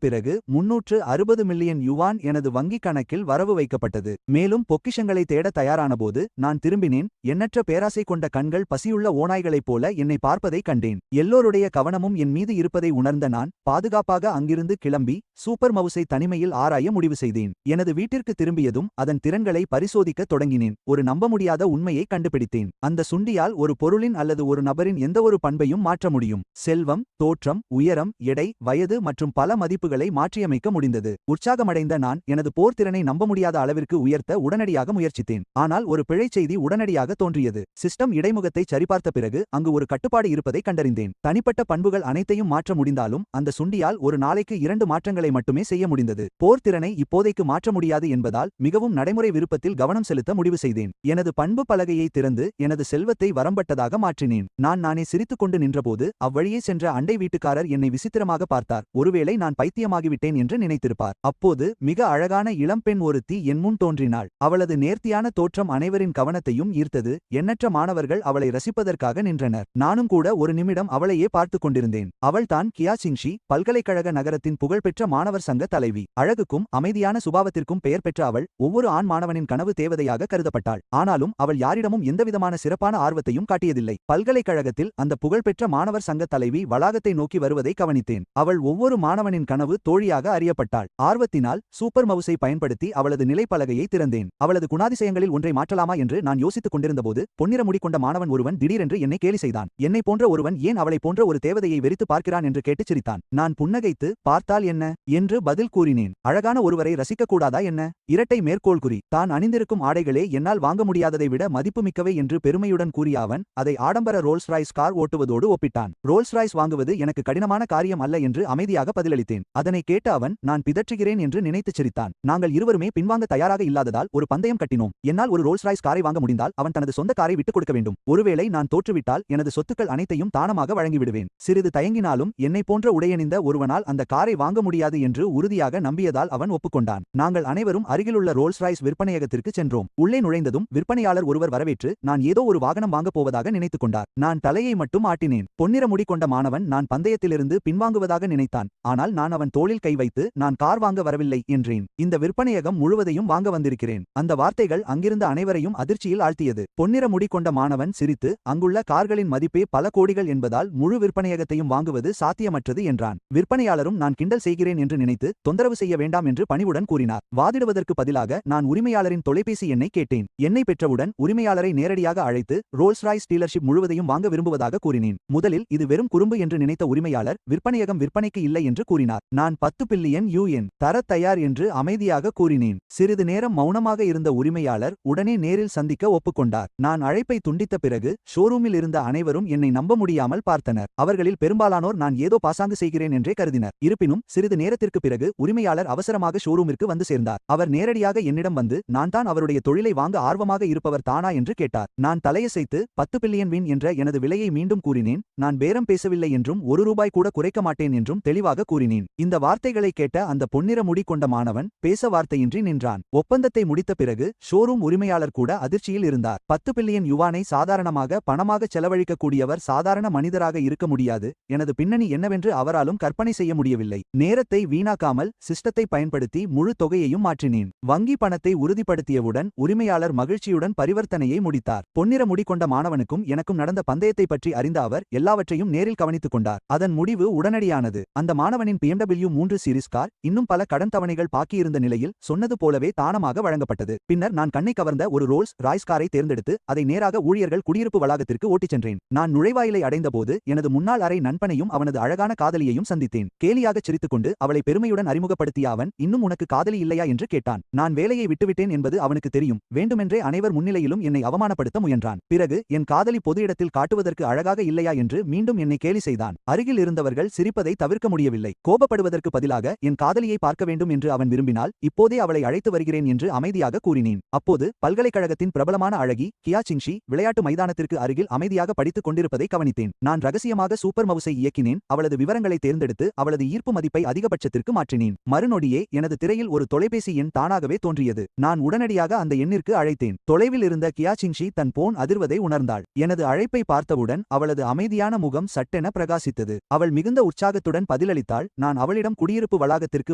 பிறகு 360 மில்லியன் யுவான் எனது வங்கிக் கணக்கில் வரவு வைக்கப்பட்டது. மேலும் பொக்கிஷங்களை தேட தயாரானபோது நான் திரும்பினேன். எண்ணற்ற பேராசை கொண்ட கண்கள் பசியுள்ள ஓநாய்களைப் போல என்னை பார்ப்பதை கண்டேன். எல்லோருடைய கவனமும் என் மீது இருப்பதை உணர்ந்த நான் பாதுகாப்பாக அங்கிருந்து கிளம்பி சூப்பர் மவுஸை தனிமையில் ஆராய முடிவு செய்தேன். எனது வீட்டிற்கு திரும்பியதும் அதன் திறன்களை பரிசோதிக்க தொடங்கினேன். ஒரு நம்ப முடியாத உண்மையை கண்டுபிடித்தேன். அந்த சுண்டியால் ஒரு பொருளின் அல்லது ஒரு நபரின் எந்தவொரு பண்பையும் மாற்ற முடியும். செல்வம், தோற்றம், உயரம், எடை, வயது மற்றும் பல மதிப்புகளை மாற்றியமைக்க முடிந்தது. உற்சாகமடைந்த நான் எனது போர் திறனை நம்ப முடியாத அளவிற்கு உயர்த்த உடனடியாக முயற்சித்தேன். ஆனால் ஒரு பிழை செய்தி உடனடியாக தோன்றியது. சிஸ்டம் இடைமுகத்தை சரிபார்த்த பிறகு அங்கு ஒரு கட்டுப்பாடு இருப்பதை கண்டறிந்தேன். தனிப்பட்ட பண்புகள் அனைத்தையும் மாற்ற முடிந்தாலும் அந்த சுண்டியால் ஒரு நாளைக்கு 2 மாற்றங்களை மட்டுமே செய்ய முடிந்தது. போர் திறனை இப்போதைக்கு மாற்ற முடியாது என்பதால் மிகவும் நடைமுறை விருப்பத்தில் கவனம் செலுத்த முடிவு செய்தேன். எனது பண்பு பலகையை திறந்து எனது செல்வத்தை வரம்பட்டதாக மாற்றினேன். நானே சிரித்துக்கொண்டு நின்றபோது அவ்வழியே சென்ற அண்டை வீட்டுக்காரர் என்னை விசித்திரமாக பார்த்தார். ஒருவேளை நான் பைத்தியமாகிவிட்டேன் என்று நினைத்திருப்பார். அப்போது மிக அழகான இளம்பெண் ஒருத்தி என் முன் தோன்றினாள். அவளது நேர்த்தியான தோற்றம் அனைவரின் கவனத்தையும் ஈர்த்தது. எண்ணற்ற மாணவர்கள் அவளை ரசிப்பதற்காக நின்றனர். நானும் கூட ஒரு நிமிடம் அவளையே பார்த்துக் கொண்டிருந்தேன். அவள்தான் கியா சிங்ஷி, பல்கலைக்கழக நகரத்தின் புகழ்பெற்ற மாணவர் சங்க தலைவி. அழகுக்கும் அமைதியான சுபாவத்திற்கும் பெயர் பெற்ற அவள் ஒவ்வொரு ஆண் மாணவனின் கனவு தேவதையாக கருதப்பட்டாள். ஆனாலும் அவள் யாரிடமும் எந்தவிதமான சிறப்பான ஆர்வத்தையும் காட்டியதில்லை. பல்கலைக்கழகத்தில் அந்த புகழ்பெற்ற மாணவர் சங்க தலைவி வளாகத்தை நோக்கி வருவதை கவனித்தேன். அவள் ஒவ்வொரு மாணவனின் கனவு தோழியாக அறியப்பட்டாள். ஆர்வத்தினால் சூப்பர் மவுஸை பயன்படுத்தி அவளது நிலைப்பலகையை திறந்தேன். அவளது குணாதிசயங்களில் ஒன்றை மாற்றலாமா என்று நான் யோசித்துக் கொண்டிருந்தபோது பொன்னிற முடி கொண்ட மாணவன் ஒருவன் திடீரென்று என்னை கேலி செய்தான். என்னை போன்ற ஒருவன் ஏன் அவளை போன்ற ஒரு தேவதையை வெறித்து பார்க்கிறான் என்று கேட்டுச் சிரித்தான். நான் புன்னகைத்து, பார்த்தால் என்ன என்று பதில் கூறினேன். அழகான ஒருவரை ரசிக்கக்கூடாதா என்ன? இரட்டை மேற்கோள் குறி. தான் அணிந்திருக்கும் ஆடைகளே என்னால் வாங்க முடியாததை விட மதிப்புமிக்கவை என்று பெருமையுடன் கூறிய அவன் அதை ஆடம்பர ரோல்ஸ் ராய்ஸ் கார் ஓட்டுவதோடு ஒப்பிட்டான். ரோல்ஸ் ராய்ஸ் வாங்குவது எனக்கு கடினமான காரியம் அல்ல என்று அமைதியாக பதிலளித்தேன். அதனை கேட்ட அவன் நான் பிதற்றுகிறேன் என்று நினைத்துச் சிரித்தான். நாங்கள் இருவருமே பின்வாங்க தயாராக இல்லாததால் ஒரு பந்தயம் கட்டினோம். என்னால் ஒரு ரோல்ஸ் ராய்ஸ் காரை வாங்க முடிந்தால் அவன் தனது சொந்த காரை விட்டுக் கொடுக்க வேண்டும். ஒருவேளை நான் தோற்றுவிட்டால் எனது சொத்துக்கள் அனைத்தையும் தானமாக வழங்கிவிடுவேன். சிறிது தயங்கினாலும் என்னை போன்ற உடையணிந்த ஒருவனால் அந்த காரை வாங்க முடியாது என்று உறுதியாக நம்பியதால் அவன் ஒப்புக்கொண்டான். நாங்கள் அனைவரும் அருகிலுள்ள ரோல்ஸ் ராய்ஸ் விற்பனையகத்திற்கு சென்றோம். உள்ளே நுழைந்ததும் விற்பனையாளர் ஒருவர் வரவேற்று நான் ஏதோ ஒரு வாகனம் வாங்கப் போவதாக நினைத்துக் கொண்டார். நான் தலையை மட்டும் ஆட்டினேன். பொன்னிற முடி கொண்ட மாணவன் நான் பந்தயத்திலிருந்து பின்வாங்குவதாக நினைத்தான். ஆனால் நான் அவன் தோளில் கை வைத்து நான் கார் வாங்க வரவில்லை என்றேன். இந்த விற்பனையகம் முழுவதையும் வாங்க வந்திருக்கிறேன். அந்த வார்த்தைகள் அங்கிருந்த அனைவரையும் அதிர்ச்சியில் ஆழ்த்தியது. பொன்னிற முடி கொண்ட மாணவன் சிரித்து அங்குள்ள கார்களின் மதிப்பே பல கோடிகள் என்பதால் முழு விற்பனையகத்தையும் வாங்குவது சாத்தியமற்றது என்றான். விற்பனையாளரும் நான் கிண்டல் செய்கிறேன் என்று நினைத்து தொந்தரவு செய்ய வேண்டாம் என்று பணிவுடன் கூறினார். வாதிடுவதற்கு பதிலாக நான் உரிமையாளரின் தொலைபேசி எண்ணை கேட்டேன். எண்ணை பெற்றவுடன் உரிமையாளரை நேரடியாக அழைத்து ரோல்ஸ் ராய்ஸ் டீலர்ஷிப் முழுவதையும் வாங்க விரும்புவதாக கூறினேன். முதலில் இது வெறும் குறும்பு என்று நினைத்த உரிமையாளர் விற்பனையகம் விற்பனைக்கு இல்லை என்று கூறினார். நான் 10 பில்லியன் யுஎன் தர தயார் என்று அமைதியாக கூறினேன். சிறிது நேரம் மௌனமாக இருந்த உரிமையாளர் உடனே நேரில் சந்திக்க ஒப்புக்கொண்டார். நான் அழைப்பை துண்டித்த பிறகு ஷோரூமில் இருந்த அனைவரும் என்னை நம்ப முடியாமல் பார்த்தனர். அவர்களில் பெரும்பாலானோர் நான் ஏதோ பாசாங்கு செய்கிறேன் என்றே கருதினர். இருப்பினும் சிறிது நேரத்திற்கு பிறகு உரிமையாளர் அவசரமாக ஷோரூமிற்கு வந்து சேர்ந்தார். அவர் நேரடியாக என்னிடம் வந்து நான் தான் அவருடைய தொழிலை வாங்க ஆர்வமாக இருப்பவர் தானா என்று கேட்டார். நான் தலையசைத்து 10 பில்லியன் வின் என்ற எனது விலையை மீண்டும் கூறினேன். நான் பேரம் பேசவில்லை என்றும் ₹1 கூட குறைக்க மாட்டேன் என்றும் தெளிவாக கூறினேன். இந்த வார்த்தைகளை கேட்ட அந்த பொன்னிற முடி கொண்ட மாணவன் பேச வார்த்தையின்றி நின்றான். ஒப்பந்தத்தை முடித்த பிறகு ஷோரூம் உரிமையாளர் கூட அதிர்ச்சியில் இருந்தார். 10 பில்லியன் யுவானை சாதாரணமாக பணமாக செலவழிக்கக்கூடியவர் சாதாரண மனிதராக இருக்க முடியாது. எனது பின்னணி என்னவென்று அவராலும் கற்பனை செய்ய முடியவில்லை. நேரத்தை வீணாக்காமல் சிஸ்டத்தை பயன்படுத்தி முழு தொகையையும் மாற்றினேன். வங்கி பணத்தை உறுதிப்படுத்தியவுடன் உரிமையாளர் மகிழ்ச்சியுடன் பரிவர்த்தனையை முடித்தார். பொன்னிற முடி கொண்ட மாணவனுக்கும் எனக்கும் நடந்த பந்தயத்தை பற்றி அறிந்த அவர் எல்லாவற்றையும் நேரில் கவனித்துக் கொண்டார். அதன் முடிவு உடனடியானது. அந்த மாணவனின் BMW 3 சீரிஸ் கார் இன்னும் பல கடன் தவணைகள் பாக்கியிருந்த நிலையில் சொன்னது போலவே தானமாக வழங்கப்பட்டது. பின்னர் நான் கண்ணை கவர்ந்த ஒரு ரோல்ஸ் ராய்ஸ் காரை தேர்ந்தெடுத்து அதை நேராக ஊழியர்கள் குடியிருப்பு வளாகத்திற்கு ஓட்டிச் சென்றேன். நான் நுழைவாயிலை அடைந்தபோது எனது முன்னாள் அறை நண்பனையும் அவனது அழகான காதலியையும் சந்தித்தேன். கேலியாகச் சிரித்துக்கொண்டு அவளை பெருமையுடன் அறிமுகப்படுத்திய அவன் இன்னும் உனக்கு காதலி இல்லையா என்று கேட்டான். நான் வேலையை விட்டுவிட்டேன் என்பது அவனுக்கு தெரியும். வேண்டுமென்றே அனைவர் முன்னிலையிலும் என்னை அவமானப்படுத்த முயன்றான். பிறகு என் காதலி பொது இடத்தில் காட்டுவதற்கு அழகாக இல்லையா என்று மீண்டும் என்னை கேலி செய்தான். அருகில் இருந்தவர்கள் சிரிப்பதை தவிர்க்க முடியவில்லை. கோபப்படுவதற்கு பதிலாக என் காதலியை பார்க்க வேண்டும் என்று அவன் விரும்பினால் இப்போதே அவளை அழைத்து வருகிறேன் என்று அமைதியாக கூறினேன். அப்போது பல்கலைக்கழகத்தின் பிரபலமான அழகி கியா சிங்ஷி விளையாட்டு மைதானத்திற்கு அருகில் அமைதியாக படித்துக் கொண்டிருப்பதை கவனித்தேன். நான் ரகசியமாக சூப்பர் மவுஸை இயக்கினேன். அவளது விவரங்களை தேர்ந்தெடுத்து அவளது ஈர்ப்பு மதிப்பை அதிகபட்சத்திற்கு மாற்றினேன். மறுநொடியே எனது திரையில் ஒரு தொலைபேசி எண் தானாகவே தோன்றியது. நான் உடனடியாக அந்த எண்ணிற்கு அழைத்தேன். தொலைவில் இருந்த கியா சிங்ஷி தன் போன் அதிர்வதை உணர்ந்தாள். எனது அழைப்பை பார்த்தவுடன் அவளது அமைதியான முகம் சட்டென பிரகாசித்தது. அவள் மிகுந்த உற்சாகத்துடன் பதிலளித்தாள். நான் அவளிடம் குடியிருப்பு வளாகத்திற்கு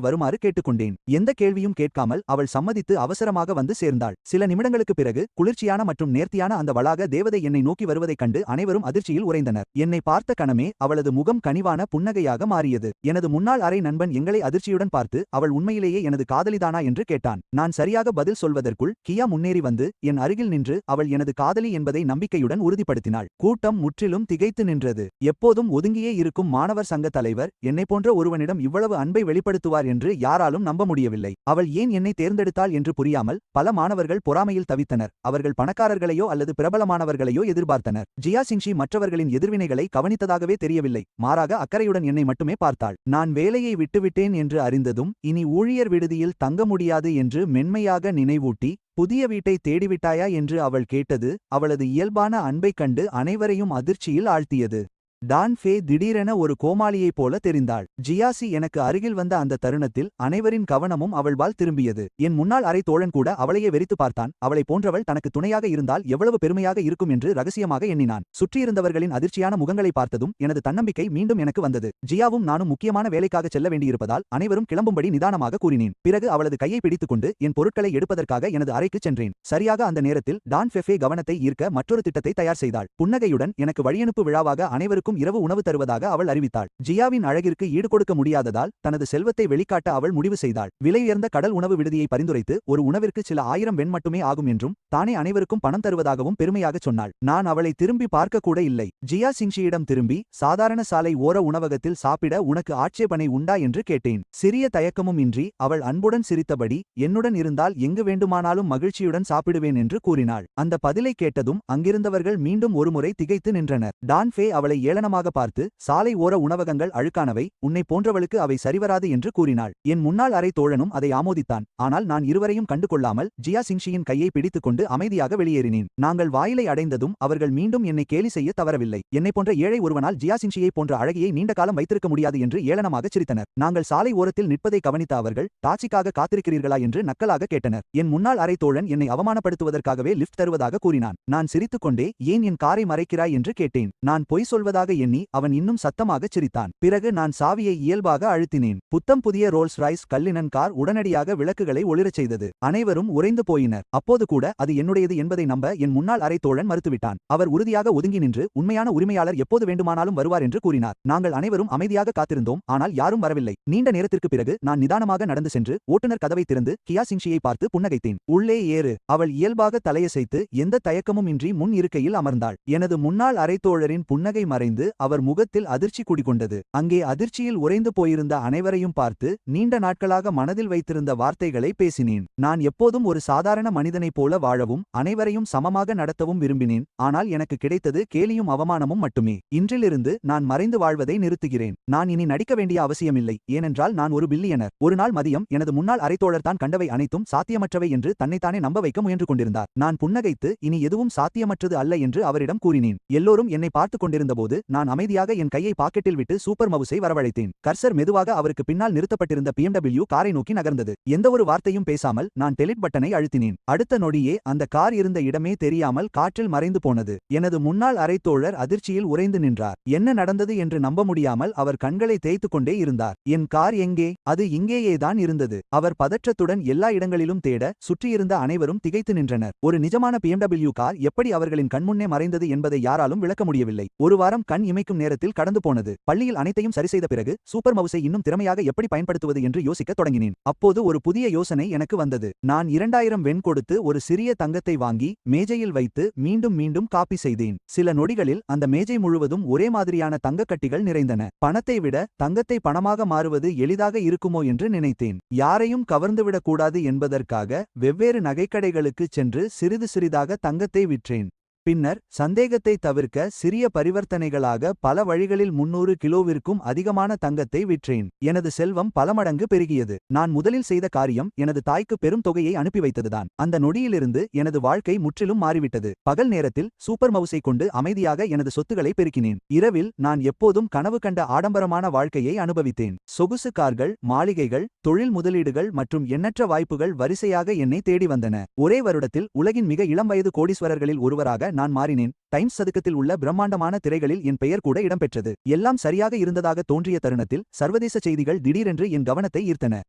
வருமாறு கேட்டுக்கொண்டேன். எந்த கேள்வியும் கேட்காமல் அவள் சம்மதித்து அவசரமாக வந்து சேர்ந்தாள். சில நிமிடங்களுக்கு பிறகு குளிர்ச்சியான மற்றும் நேர்த்தியான அந்த வளாக தேவதை என்னை நோக்கி வருவதைக் கண்டு அனைவரும் அதிர்ச்சியில் உறைந்தனர். என்னை பார்த்த கணமே அவளது முகம் கனிவான புன்னகையாக மாறியது. எனது முன்னாள் அறை நண்பன் எங்களை அதிர்ச்சியுடன் பார்த்து அவள் உண்மையிலேயே எனது காதலிதானா என்று கேட்டான். நான் சரியாக பதில் சொல்வதற்குள் கியா முன்னேறி வந்து என் அருகில் நின்று அவள் எனது காதலி என்பதை நம்பிக்கையுடன் உறுதிப்படுத்தினாள். கூட்டம் முற்றிலும் திகைத்து நின்றது. எப்போதும் ஒதுங்கியே இருக்கும் மாணவர் சங்க தலைவர் என்னை போன்ற ஒருவனிடம் இவ்வளவு அன்பை வெளிப்படுத்துவார் என்று யாராலும் நம்ப முடியவில்லை. அவள் ஏன் என்னை தேர்ந்தெடுத்தாள் என்று புரியாமல் பல மாணவர்கள் பொறாமையில் தவித்தனர். அவர்கள் பணக்காரர்களையோ அல்லது பிரபலமானவர்களையோ எதிர்பார்த்தனர். ஜியா சிங்ஷி மற்றவர்களின் எதிர்வினைகளை கவனித்ததாகவே தெரியவில்லை. மாறாக அக்கறையுடன் என்னை மட்டுமே பார்த்தாள். நான் வேலையை விட்டுவிட்டேன் என்று அறிந்ததும் இனி ஊழியர் விடுதியில் தங்க முடியாது என்று மென்மையாக நினைவூட்டி புதிய வீட்டை தேடிவிட்டாயா என்று அவள் கேட்டது அவளது இயல்பான அன்பைக் கண்டு அனைவரையும் அதிர்ச்சியில் ஆழ்த்தியது. டான் ஃபே திடீரென ஒரு கோமாளியைப் போல தெரிந்தாள். ஜியாசி எனக்கு அருகில் வந்த அந்த தருணத்தில் அனைவரின் கவனமும் அவள்பால் திரும்பியது. என் முன்னாள் அறை தோழன் கூட அவளையே வெறித்து பார்த்தான். அவளை போன்றவள் தனக்கு துணையாக இருந்தால் எவ்வளவு பெருமையாக இருக்கும் என்று ரகசியமாக எண்ணினான். சுற்றியிருந்தவர்களின் அதிர்ச்சியான முகங்களை பார்த்ததும் எனது தன்னம்பிக்கை மீண்டும் எனக்கு வந்தது. ஜியாவும் நானும் முக்கியமான வேலைக்காக செல்ல வேண்டியிருப்பதால் அனைவரும் கிளம்பும்படி நிதானமாக கூறினேன். பிறகு அவளது கையை பிடித்துக்கொண்டு என் பொருட்களை எடுப்பதற்காக எனது அறைக்கு சென்றேன். சரியாக அந்த நேரத்தில் டான் ஃபெஃபே கவனத்தை ஈர்க்க மற்றொரு திட்டத்தை தயார் செய்தாள். புன்னகையுடன் எனக்கு வழியனுப்பு விழாவாக அனைவருக்கும் அனைவருக்கும் இரவு உணவு தருவதாக அவள் அறிவித்தாள். ஜியாவின் அழகிற்கு ஈடுகொடுக்க முடியாததால் தனது செல்வத்தை வெளிக்காட்ட அவள் முடிவு செய்தாள். விலையுயர்ந்த கடல் உணவு விடுதியை பரிந்துரைத்து ஒரு உணவிற்கு சில 1000 வெண் மட்டுமே ஆகும் என்றும் தானே அனைவருக்கும் பணம் தருவதாகவும் பெருமையாகச் சொன்னாள். நான் அவளை திரும்பி பார்க்க கூட இல்லை. ஜியா சிங்ஷியிடம் திரும்பி, சாதாரண சாலை ஓர உணவகத்தில் சாப்பிட உனக்கு ஆட்சேபனை உண்டா என்று கேட்டேன். சிறிய தயக்கமும் இன்றி அவள் அன்புடன் சிரித்தபடி, என்னுடன் இருந்தால் எங்கு வேண்டுமானாலும் மகிழ்ச்சியுடன் சாப்பிடுவேன் என்று கூறினாள். அந்த பதிலை கேட்டதும் அங்கிருந்தவர்கள் மீண்டும் ஒருமுறை திகைத்து நின்றனர். டான் ஃபே அவளை ஏளனமாக பார்த்து, சாலை ஓர உணவகங்கள் அழுக்கானவை, உன்னை போன்றவளுக்கு அவை சரிவராது என்று கூறினாள். என் முன்னாள் அறை தோழனும் அதை ஆமோதித்தான். ஆனால் நான் இருவரையும் கண்டு கொள்ளாமல் ஜியா சிங்ஷியின் கையை பிடித்துக்கொண்டு அமைதியாக வெளியேறினேன். நாங்கள் வாயிலை அடைந்ததும் அவர்கள் மீண்டும் என்னை கேலி செய்ய தவறவில்லை. என்னை போன்ற ஏழை ஒருவனால் ஜியா சிங்ஷியை போன்ற அழகியை நீண்ட காலம் வைத்திருக்க முடியாது என்று ஏளனமாகச் சிரித்தனர். நாங்கள் சாலை ஓரத்தில் நிற்பதை கவனித்த அவர்கள், டாக்ஸிக்காக காத்திருக்கிறீர்களா என்று நக்கலாக கேட்டனர். என் முன்னாள் அறை தோழன் என்னை அவமானப்படுத்துவதற்காகவே லிஃப்ட் தருவதாக கூறினான். நான் சிரித்துக்கொண்டே, ஏன் என் காரை மறைக்கிறாய் என்று கேட்டேன். நான் பொய் சொல்வதாக எண்ணி அவன் இன்னும் சத்தமாகச் சிரித்தான். பிறகு நான் சாவியை இயல்பாக அழுத்தினேன். புத்தம் புதிய ரோல்ஸ் ராய்ஸ் கல்லினன் கார் உடனடியாக விளக்குகளை ஒளிரச் செய்தது. அனைவரும் உறைந்து போயினர். அப்போது கூட அது என்னுடையது என்பதை நம்ப என் முன்னாள் அறை தோழன் மறுத்துவிட்டான். அவர் உறுதியாக ஒதுங்கி நின்று, உண்மையான உரிமையாளர் எப்போது வேண்டுமானாலும் வருவார் என்று கூறினார். நாங்கள் அனைவரும் அமைதியாக காத்திருந்தோம். ஆனால் யாரும் வரவில்லை. நீண்ட நேரத்திற்கு பிறகு நான் நிதானமாக நடந்து சென்று ஓட்டுநர் கதவை திறந்து கியா சிங்ஷியை பார்த்து புன்னகைத்தேன். உள்ளே ஏறு. அவள் இயல்பாக தலையசைத்து எந்த தயக்கமும் இன்றி முன் இருக்கையில் அமர்ந்தாள். எனது முன்னாள் அறைத்தோழரின் புன்னகை மறைந்து அவர் முகத்தில் அதிர்ச்சி குடிகொண்டது. அங்கே அதிர்ச்சியில் உறைந்து போயிருந்த அனைவரையும் பார்த்து நீண்ட நாட்களாக மனதில் வைத்திருந்த வார்த்தைகளை பேசினேன். நான் எப்போதும் ஒரு சாதாரண மனிதனைப் போல வாழவும் அனைவரையும் சமமாக நடத்தவும் விரும்பினேன். ஆனால் எனக்கு கிடைத்தது கேலியும் அவமானமும் மட்டுமே. இன்றிலிருந்து நான் மறைந்து வாழ்வதை நிறுத்துகிறேன். நான் இனி நடிக்க வேண்டிய அவசியமில்லை. ஏனென்றால் நான் ஒரு பில்லியனர். ஒரு நாள் மதியம் எனது முன்னாள் அறைத்தோழர் தான் கண்டவை அனைத்தும் சாத்தியமற்றவை என்று தன்னைத்தானே நம்ப வைக்க முயன்று கொண்டிருந்தார். நான் புன்னகைத்து இனி எதுவும் சாத்தியமற்றது அல்ல என்று அவரிடம் கூறினேன். எல்லோரும் என்னை பார்த்துக் கொண்டிருந்தபோது நான் அமைதியாக என் கையை பாக்கெட்டில் விட்டு சூப்பர் மவுஸை வரவழைத்தேன். கர்சர் மெதுவாக அவருக்கு பின்னால் நிறுத்தப்பட்டிருந்த BMW காரை நோக்கி நகர்ந்தது. எந்தவொரு வார்த்தையும் பேசாமல் நான் டெலிட் பட்டனை அழுத்தினேன். அடுத்த நொடியே அந்த கார் இருந்த இடமே தெரியாமல் காற்றில் மறைந்து போனது. எனது முன்னாள் அறைத்தோழர் அதிர்ச்சியில் உறைந்து நின்றார். என்ன நடந்தது என்று நம்ப முடியாமல் அவர் கண்களை தேய்த்துக் கொண்டே இருந்தார். என் கார் எங்கே? அது இங்கேயேதான் இருந்தது. அவர் பதற்றத்துடன் எல்லா இடங்களிலும் தேட சுற்றியிருந்த அனைவரும் திகைத்து நின்றனர். ஒரு நிஜமான BMW கார் எப்படி அவர்களின் கண்முன்னே மறைந்தது என்பதை யாராலும் விளக்க முடியவில்லை. ஒரு வாரம் கண் இமைக்கும் நேரத்தில் கடந்து போனது. பள்ளியில் அனைத்தையும் சரிசெய்த பிறகு சூப்பர் மவுஸை இன்னும் திறமையாக எப்படி பயன்படுத்துவது என்று யோசிக்கத் தொடங்கினேன். அப்போது ஒரு புதிய யோசனை எனக்கு வந்தது. நான் 2000 வெண் கொடுத்து ஒரு சிறிய தங்கத்தை வாங்கி மேஜையில் வைத்து மீண்டும் மீண்டும் காப்பி செய்தேன். சில நொடிகளில் அந்த மேஜை முழுவதும் ஒரே மாதிரியான தங்கக்கட்டிகள் நிறைந்தன. பணத்தை விட தங்கத்தை பணமாக மாறுவது எளிதாக இருக்குமோ என்று நினைத்தேன். யாரையும் கவர்ந்துவிடக் கூடாது என்பதற்காக வெவ்வேறு நகைக்கடைகளுக்குச் சென்று சிறிது சிறிதாக தங்கத்தை விற்றேன். பின்னர் சந்தேகத்தை தவிர்க்க சிறிய பரிவர்த்தனைகளாக பல வழிகளில் 300 கிலோவிற்கும் அதிகமான தங்கத்தை விற்றேன். எனது செல்வம் பல மடங்கு பெருகியது. நான் முதலில் செய்த காரியம் எனது தாய்க்கு பெரும் தொகையை அனுப்பி வைத்ததுதான். அந்த நொடியிலிருந்து எனது வாழ்க்கை முற்றிலும் மாறிவிட்டது. பகல் நேரத்தில் சூப்பர் மவுஸை கொண்டு அமைதியாக எனது சொத்துக்களை பெருக்கினேன். இரவில் நான் எப்போதும் கனவு கண்ட ஆடம்பரமான வாழ்க்கையை அனுபவித்தேன். சொகுசு கார்கள், மாளிகைகள், தொழில் முதலீடுகள் மற்றும் எண்ணற்ற வாய்ப்புகள் வரிசையாக என்னை தேடி வந்தன. ஒரே வருடத்தில் உலகின் மிக இளம் வயது கோடீஸ்வரர்களில் ஒருவராக நான் மாறினேன். டைம்ஸ் சதுக்கத்தில் உள்ள பிரம்மாண்டமான திரைகளில் என் பெயர் கூட இடம்பெற்றது. எல்லாம் சரியாக இருந்ததாக தோன்றிய தருணத்தில் சர்வதேச செய்திகள் திடீரென்று என் கவனத்தை ஈர்த்தன.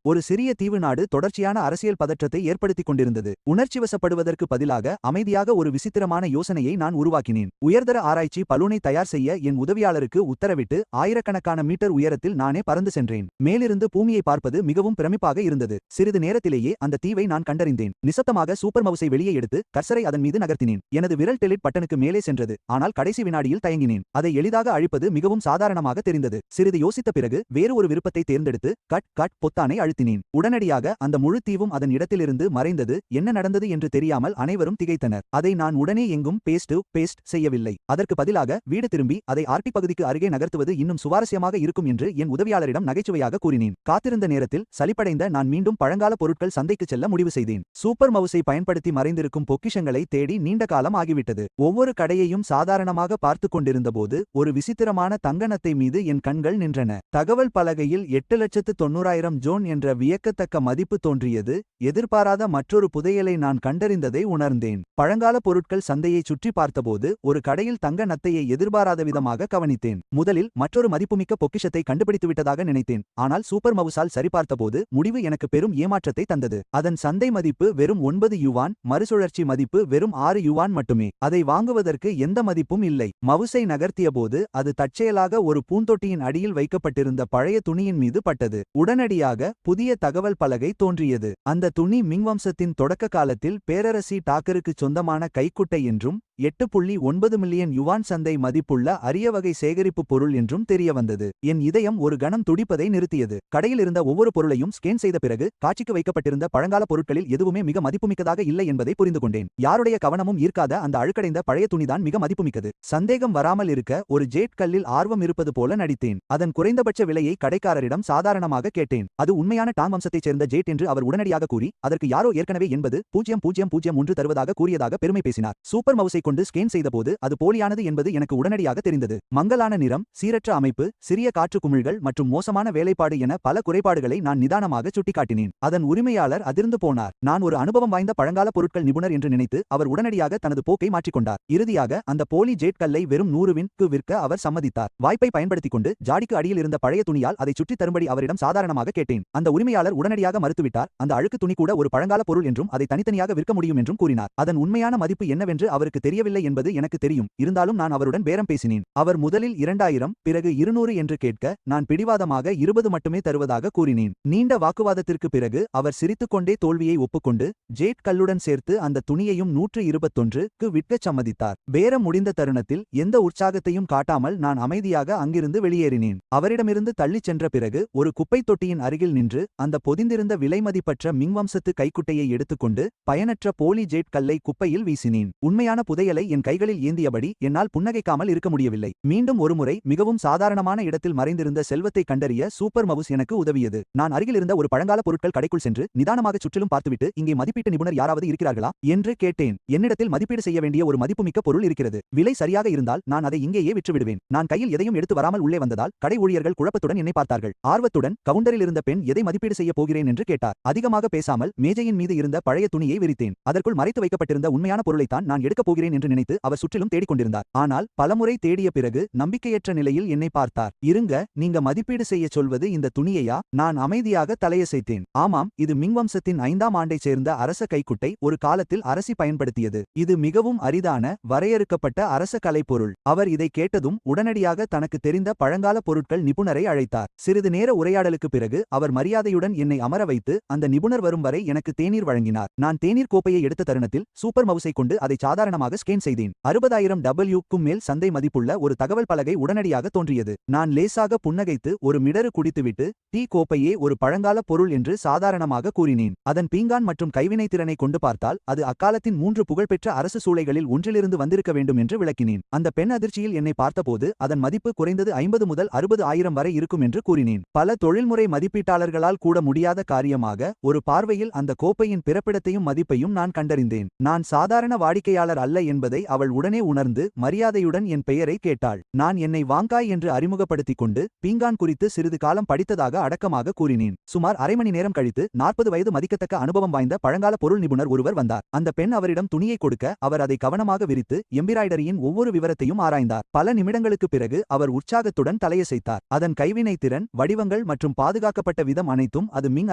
ஒரு சிறிய தீவு நாடு தொடர்ச்சியான அரசியல் பதற்றத்தை ஏற்படுத்திக் கொண்டிருந்தது. உணர்ச்சிவசப்படுவதற்கு பதிலாக அமைதியாக ஒரு விசித்திரமான யோசனையை நான் உருவாக்கினேன். உயர்தர ஆராய்ச்சி பலூனை தயார் செய்ய என் உதவியாளருக்கு உத்தரவிட்டு ஆயிரக்கணக்கான மீட்டர் உயரத்தில் நானே பறந்து சென்றேன். மேலிருந்து பூமியை பார்ப்பது மிகவும் பிரமிப்பாக இருந்தது. சிறிது நேரத்திலேயே அந்த தீவை நான் கண்டறிந்தேன். நிசப்தமாக சூப்பர் மவுஸை வெளியே எடுத்து கர்சரை அதன் மீது நகர்த்தினேன். எனது விரல் டெலிட் பட்டனுக்கு மேலே சென்றது. ஆனால் கடைசி வினாடியில் தயங்கினேன். அதை எளிதாக அழிப்பது மிகவும் சாதாரணமாக தெரிந்தது. சிறிது யோசித்த பிறகு வேறு ஒரு விருப்பத்தை தேர்ந்தெடுத்து கட் கட் பொத்தானை அழுத்தினேன். உடனடியாக அந்த முழு தீவும் அதன் இடத்திலிருந்து மறைந்தது. என்ன நடந்தது என்று தெரியாமல் அனைவரும் திகைத்தனர். அதை நான் உடனே எங்கும் பேஸ்ட் செய்யவில்லை. அதற்கு பதிலாக வீடு திரும்பி அதை ஆர்டிக் பகுதிக்கு அருகே நகர்த்துவது இன்னும் சுவாரஸ்யமாக இருக்கும் என்று என் உதவியாளரிடம் நகைச்சுவையாக கூறினேன். காத்திருந்த நேரத்தில் சலிப்படைந்த நான் மீண்டும் பழங்கால பொருட்கள் சந்தைக்கு செல்ல முடிவு செய்தேன். சூப்பர் மவுஸை பயன்படுத்தி மறைந்திருக்கும் பொக்கிஷங்களை தேடி நீண்ட காலம் ஆகிவிட்டது. ஒவ்வொரு கடையையும் சாதாரணமாக பார்த்து கொண்டிருந்தபோது ஒரு விசித்திரமான தங்கநத்தை மீது என் கண்கள் நின்றன. தகவல் பலகையில் 8,90,000 ஜோன் என்ற வியக்கத்தக்க மதிப்பு தோன்றியது. எதிர்பாராத மற்றொரு புதையலை நான் கண்டறிந்ததை உணர்ந்தேன். பழங்கால பொருட்கள் சந்தையை சுற்றி பார்த்தபோது ஒரு கடையில் தங்க நத்தையை எதிர்பாராத விதமாக கவனித்தேன். முதலில் மற்றொரு மதிப்புமிக்க பொக்கிஷத்தை கண்டுபிடித்துவிட்டதாக நினைத்தேன். ஆனால் சூப்பர் மவுஸால் சரிபார்த்தபோது முடிவு எனக்கு பெரும் ஏமாற்றத்தை தந்தது. அதன் சந்தை மதிப்பு வெறும் 9 யுவான், மறுசுழற்சி மதிப்பு வெறும் 6 யுவான் மட்டுமே. அதை வாங்குவதற்கு எந்த மதிப்பும் இல்லை. மவுசை நகர்த்தியபோது அது தற்செயலாக ஒரு பூந்தொட்டியின் அடியில் வைக்கப்பட்டிருந்த பழைய துணியின் மீது பட்டது. உடனடியாக புதிய தகவல் பலகை தோன்றியது. அந்த துணி மிங் வம்சத்தின் தொடக்க காலத்தில் பேரரசி டாக்கருக்குச் சொந்தமான கைக்குட்டை என்றும் 8.9 மில்லியன் யுவான் சந்தை மதிப்புள்ள அரிய வகை சேகரிப்பு பொருள் என்றும் தெரியவந்தது. என் இதயம் ஒரு கணம் துடிப்பதை நிறுத்தியது. கடையில் இருந்த ஒவ்வொரு பொருளையும் ஸ்கேன் செய்த பிறகு காட்சிக்கு வைக்கப்பட்டிருந்த பழங்கால பொருட்களில் எதுவுமே மிக மதிப்புமிக்கதாக இல்லை என்பதை புரிந்து கொண்டேன். யாருடைய கவனமும் ஈர்க்காத அந்த அழுக்கடைந்த பழைய துணிதான் மிக மதிப்புமிக்கது. சந்தேகம் வராமல் இருக்க ஒரு ஜேட் கல்லில் ஆர்வம் இருப்பது போல நடித்தேன். அதன் குறைந்தபட்ச விலையை கடைக்காரரிடம் சாதாரணமாக கேட்டேன். அது உண்மையான டாங் வம்சத்தைச் சேர்ந்த ஜேட் என்று அவர் உடனடியாக கூறி அதற்கு யாரோ ஏற்கனவே 80,001 தருவதாக கூறியதாக பெருமை பேசினார். சூப்பர் மவுசை கொண்டு ஸ்கேன் செய்தபோது அது போலியானது என்பது எனக்கு உடனடியாக தெரிந்தது. மங்கலான நிறம், சீரற்ற அமைப்பு, சிறிய காற்று குமிழ்கள் மற்றும் மோசமான வேலைப்பாடு என பல குறைபாடுகளை நான் நிதானமாக சுட்டிக்காட்டினேன். அதன் உரிமையாளர் அதிர்ந்து போனார். நான் ஒரு அனுபவம் வாய்ந்த பழங்கால பொருட்கள் நிபுணர் என்று நினைத்து அவர் உடனடியாக தனது போக்கை மாற்றிக்கொண்டார். இறுதியாக அந்த போலி ஜேட் கல்லை வெறும் 100 விற்க அவர் சம்மதித்தார். வாய்ப்பை பயன்படுத்திக் கொண்டு ஜாடிக்கு அடியில் இருந்த பழைய துணியால் அதை சுற்றி தரும்படி அவரிடம் சாதாரணமாக கேட்டேன். அந்த உரிமையாளர் உடனடியாக மறுத்துவிட்டார். அந்த அழுக்கு துணி கூட ஒரு பழங்கால பொருள் என்றும் அதை தனித்தனியாக விற்க முடியும் என்றும் கூறினார். அதன் உண்மையான மதிப்பு என்னவென்று அவருக்கு தெரியவில்லை என்பது எனக்கு தெரியும். இருந்தாலும் நான் அவருடன் பேரம் பேசினேன். அவர் முதலில் 2000 பிறகு 200 என்று கேட்க நான் பிடிவாதமாக 20 மட்டுமே தருவதாக கூறினேன். நீண்ட வாக்குவாதத்திற்கு பிறகு அவர் சிரித்துக்கொண்டே தோல்வியை ஒப்புக்கொண்டு ஜேட் கல்லுடன் சேர்த்து அந்த துணியையும் 121க்கு விற்கச் சம்மதித்தார். பேரம் முடிந்த தருணத்தில் எந்த உற்சாகத்தையும் காட்டாமல் நான் அமைதியாக அங்கிருந்து வெளியேறினேன். அவரிடமிருந்து தள்ளிச் சென்ற பிறகு ஒரு குப்பைத் தொட்டியின் அருகில் நின்று அந்த பொதிந்திருந்த விலைமதிப்பற்ற மிங் வம்சத்து கைக்குட்டையை எடுத்துக்கொண்டு பயனற்ற போலி ஜேட் கல்லை குப்பையில் வீசினேன். உண்மையான புதையலை என் கைகளில் ஏந்தியபடி என்னால் புன்னகைக்காமல் இருக்க முடியவில்லை. மீண்டும் ஒருமுறை மிகவும் சாதாரணமான இடத்தில் மறைந்திருந்த செல்வத்தை கண்டறிய சூப்பர் மவுஸ் எனக்கு உதவியது. நான் அருகில் இருந்த ஒரு பழங்கால பொருட்கள் கடைக்குள் சென்று நிதானமாக சுற்றிலும் பார்த்துவிட்டு இங்கே மதிப்பீட்டு நிபுணர் யாராவது இருக்கிறார்களா என்று கேட்டேன். என்னிடத்தில் மதிப்பீடு செய்ய வேண்டிய ஒரு மதிப்புமிக்க பொருள் இருக்கிறது. விலை சரியாக இருந்தால் நான் அதை இங்கேயே விற்றுவிடுவேன். நான் கையில் எதையும் எடுத்து வராமல் உள்ளே வந்ததால் கடை ஊழியர்கள் குழப்பத்துடன் என்னை பார்த்தார்கள். ஆர்வத்துடன் கவுண்டரில் இருந்த பெண் எதை மதிப்பீடு செய்ய போகிறேன் என்று கேட்டார். அதிகமாக பேசாமல் மேஜையின் மீது இருந்த பழைய துணியை விரித்தேன். அதற்குள் மறைத்து வைக்கப்பட்டிருந்த உண்மையான பொருளைத்தான் நான் எடுக்கப் போகிறேன் என்று நினைத்து அவர் சுற்றிலும் தேடிக்கொண்டிருந்தார். ஆனால் பலமுறை தேடிய பிறகு நம்பிக்கையற்ற நிலையில் என்னை பார்த்தார். இருங்க, நீங்க மதிப்பீடு செய்ய சொல்வது இந்த துணியையா? நான் அமைதியாக தலையசைத்தேன். ஆமாம், இது மிங் வம்சத்தின் 5ஆம் ஆண்டைச் சேர்ந்த அரச கைக்குட்டை. ஒரு காலத்தில் அரசி பயன்படுத்தியது. இது மிகவும் அரிதான வரையறுக்கப்பட்ட அரச கலைப்பொருள். அவர் இதை கேட்டதும் உடனடியாக தனக்கு தெரிந்த பழங்கால பொருட்கள் நிபுணரை அழைத்தார். சிறிது நேர உரையாடலுக்கு பிறகு அவர் மரியாதையுடன் என்னை அமர வைத்து அந்த நிபுணர் வரும் வரை எனக்கு தேநீர் வழங்கினார். நான் தேநீர் கோப்பையை எடுத்த தருணத்தில் சூப்பர் மவுசை கொண்டு அதை சாதாரணமாக ஸ்கேன் செய்தேன். 60,000 மேல் சந்தை மதிப்புள்ள ஒரு தகவல் பலகை உடனடியாக தோன்றியது. நான் லேசாக புன்னகைத்து ஒரு மிடறு குடித்துவிட்டு டீ கோப்பையே ஒரு பழங்கால பொருள் என்று சாதாரணமாக கூறினேன். அதன் பீங்கான் மற்றும் கைவினை திறனை கொண்டு பார்த்தால் அது அக்காலத்தின் 3 புகழ்பெற்ற அரசு சூளைகளில் ஒன்றிலிருந்து வந்திருக்க வேண்டும் என்று விளக்கினேன். அந்த பெண் அதிர்ச்சியில் என்னை பார்த்தபோது அதன் மதிப்பு குறைந்தது 50 முதல் 60,000 வரை இருக்கும் என்று கூறினேன். பல தொழில்முறை மதிப்பீட்டாளர்களால் கூட முடியாத காரியமாக ஒரு பார்வையில் அந்த கோப்பையின் பிறப்பிடத்தையும் மதிப்பையும் நான் கண்டறிந்தேன். நான் சாதாரண வாடிக்கையாளர் அல்ல என்பதை அவள் உடனே உணர்ந்து மரியாதையுடன் என் பெயரை கேட்டாள். நான் என்னை வாங்காய் என்று அறிமுகப்படுத்திக் கொண்டு பீங்கான் குறித்து சிறிது காலம் படித்ததாக அடக்கமாக கூறினேன். சுமார் அரை மணி நேரம் கழித்து 40 வயது மதிக்கத்தக்க அனுபவம் வாய்ந்த பழங்கால பொருள் நிபுணர் ஒருவர் வந்தார். அந்த பெண் அவரிடம் துணியை கொடுக்க அவர் அதை கவனமாக விரித்து எம்பிராய்டரியின் ஒவ்வொரு விவரத்தையும் ஆராய்ந்தார். பல நிமிடங்களுக்கு பிறகு அவர் உற்சாகத்துடன் தலையசைத்தார். அதன் கைவினை திறன், வடிவங்கள் மற்றும் பாதுகாக்கப்பட்ட விதம் அனைத்தும் அது மிங்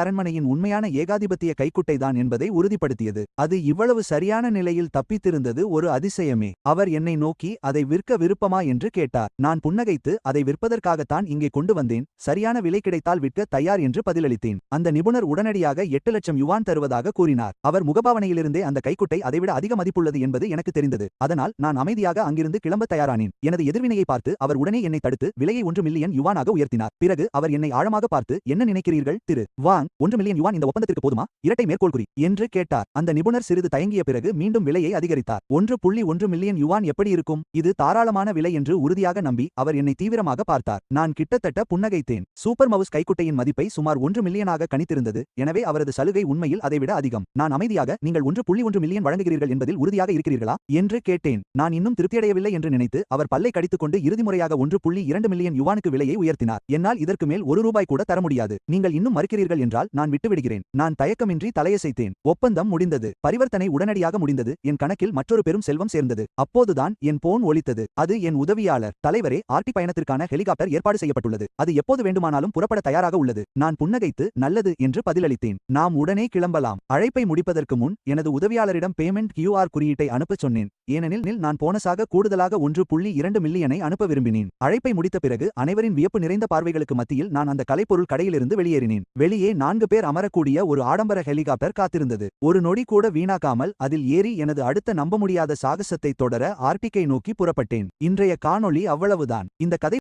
அரண்மனையின் உண்மையான ஏகாதிபத்திய கைக்குட்டைதான் என்பதை உறுதிப்படுத்தியது. அது இவ்வளவு சரியான நிலையில் தப்பித்திருந்தது ஒரு அதிசயமே. அவர் என்னை நோக்கி அதை விற்க விருப்பமா என்று கேட்டார். நான் புன்னகைத்து அதை விற்பதற்காகத்தான் இங்கே கொண்டு வந்தேன். சரியான விலை கிடைத்தால் விற்க தயார் என்று பதிலளித்தேன். அந்த நிபுணர் உடனடியாக 8 லட்சம் யுவான் தருவதாக கூறினார். அவர் முகபாவனையிலிருந்தே அந்த கைக்குட்டை அதைவிட அதிக மதிப்புள்ளது என்பது எனக்கு தெரிந்தது. அதனால் நான் அமைதியாக அங்கிருந்து கிளம்ப தயாரானேன். எனது எதிர்வினையை பார்த்து அவர் உடனே என்னை தடுத்து விலையை 1 மில்லியன் யுவானாக உயர்த்தினார். பிறகு அவர் என்னை ஆழமாக பார்த்து, என்ன நினைக்கிறீர்கள் திரு வாங், 1 மில்லியன் யுவான் இந்த ஒப்பந்தத்திற்கு போதுமா? இரட்டை மேற்கோள் குறி என்று கேட்டார். அந்த நிபுணர் சிறிது தயங்கிய பிறகு மீண்டும் விலையை அதிகரித்தார். 1.1 மில்லியன் யுவான் எப்படி இருக்கும்? இது தாராளமான விலை என்று உறுதியாக நம்பி அவர் என்னை தீவிரமாக பார்த்தார். நான் கிட்டத்தட்ட புன்னகைத்தேன். சூப்பர் மவுஸ் கைக்குட்டையின் மதிப்பை சுமார் 1 மில்லியனாக கணித்திருந்தது. எனவே அவரது சலுகை உண்மையில் அதைவிட அதிகம். நான் அமைதியாக, நீங்கள் 1.1 மில்லியன் வழங்குகிறீர்கள் என்பதில் உறுதியாக இருக்கிறீர்களா என்று கேட்டேன். நான் இன்னும் திருப்தியடையவில்லை என்று நினைத்து அவர் பல்லை கடித்துக்கொண்டு இறுதி முறையாக 1.2 மில்லியன் யுவானுக்கு விலையை உயர்த்தினார். என்னால் இதற்கு மேல் 1 ரூபாய் கூட தர முடியாது. நீங்கள் இன்னும் மறுக்கிறீர்கள் என்றால் நான் விட்டுவிடுகிறேன். நான் தயக்கமின்றி தலையசைத்தேன். ஒப்பந்தம் முடிந்தது. பரிவர்த்தனை உடனடியாக முடிந்தது. என் கணக்கில் மற்றொரு பெரும் மீண்டும் செல்வம் சேர்ந்தது. அப்போதுதான் என் போன் ஒலித்தது. அது என் உதவியாளர். தலைவரே, ஆர்டி பயணத்திற்கான ஹெலிகாப்டர் ஏற்பாடு செய்யப்பட்டுள்ளது. அது எப்போது வேண்டுமானாலும் புறப்பட தயாராக உள்ளது. நான் புன்னகைத்து நல்லது என்று பதிலளித்தேன். நாம் உடனே கிளம்பலாம். அழைப்பை முடிப்பதற்கு முன் எனது உதவியாளரிடம் பேமெண்ட் QR குறியீட்டை அனுப்பச் சொன்னேன். ஏனெனில் நான் போனஸாக கூடுதலாக 1.2 மில்லியனை அனுப்ப விரும்பினேன். அழைப்பை முடித்த பிறகு அனைவரின் வியப்பு நிறைந்த பார்வைகளுக்கு மத்தியில் நான் அந்த கலைப்பொருள் கடையிலிருந்து வெளியேறினேன். வெளியே 4 பேர் அமரக்கூடிய ஒரு ஆடம்பர ஹெலிகாப்டர் காத்திருந்தது. ஒரு நொடி கூட வீணாக்காமல் அதில் ஏறி எனது அடுத்த நம்ப முடியாத சாகசத்தை தொடர ஆர்டிக்கை நோக்கி புறப்பட்டேன். இன்றைய காணொளி அவ்வளவுதான். இந்த கதை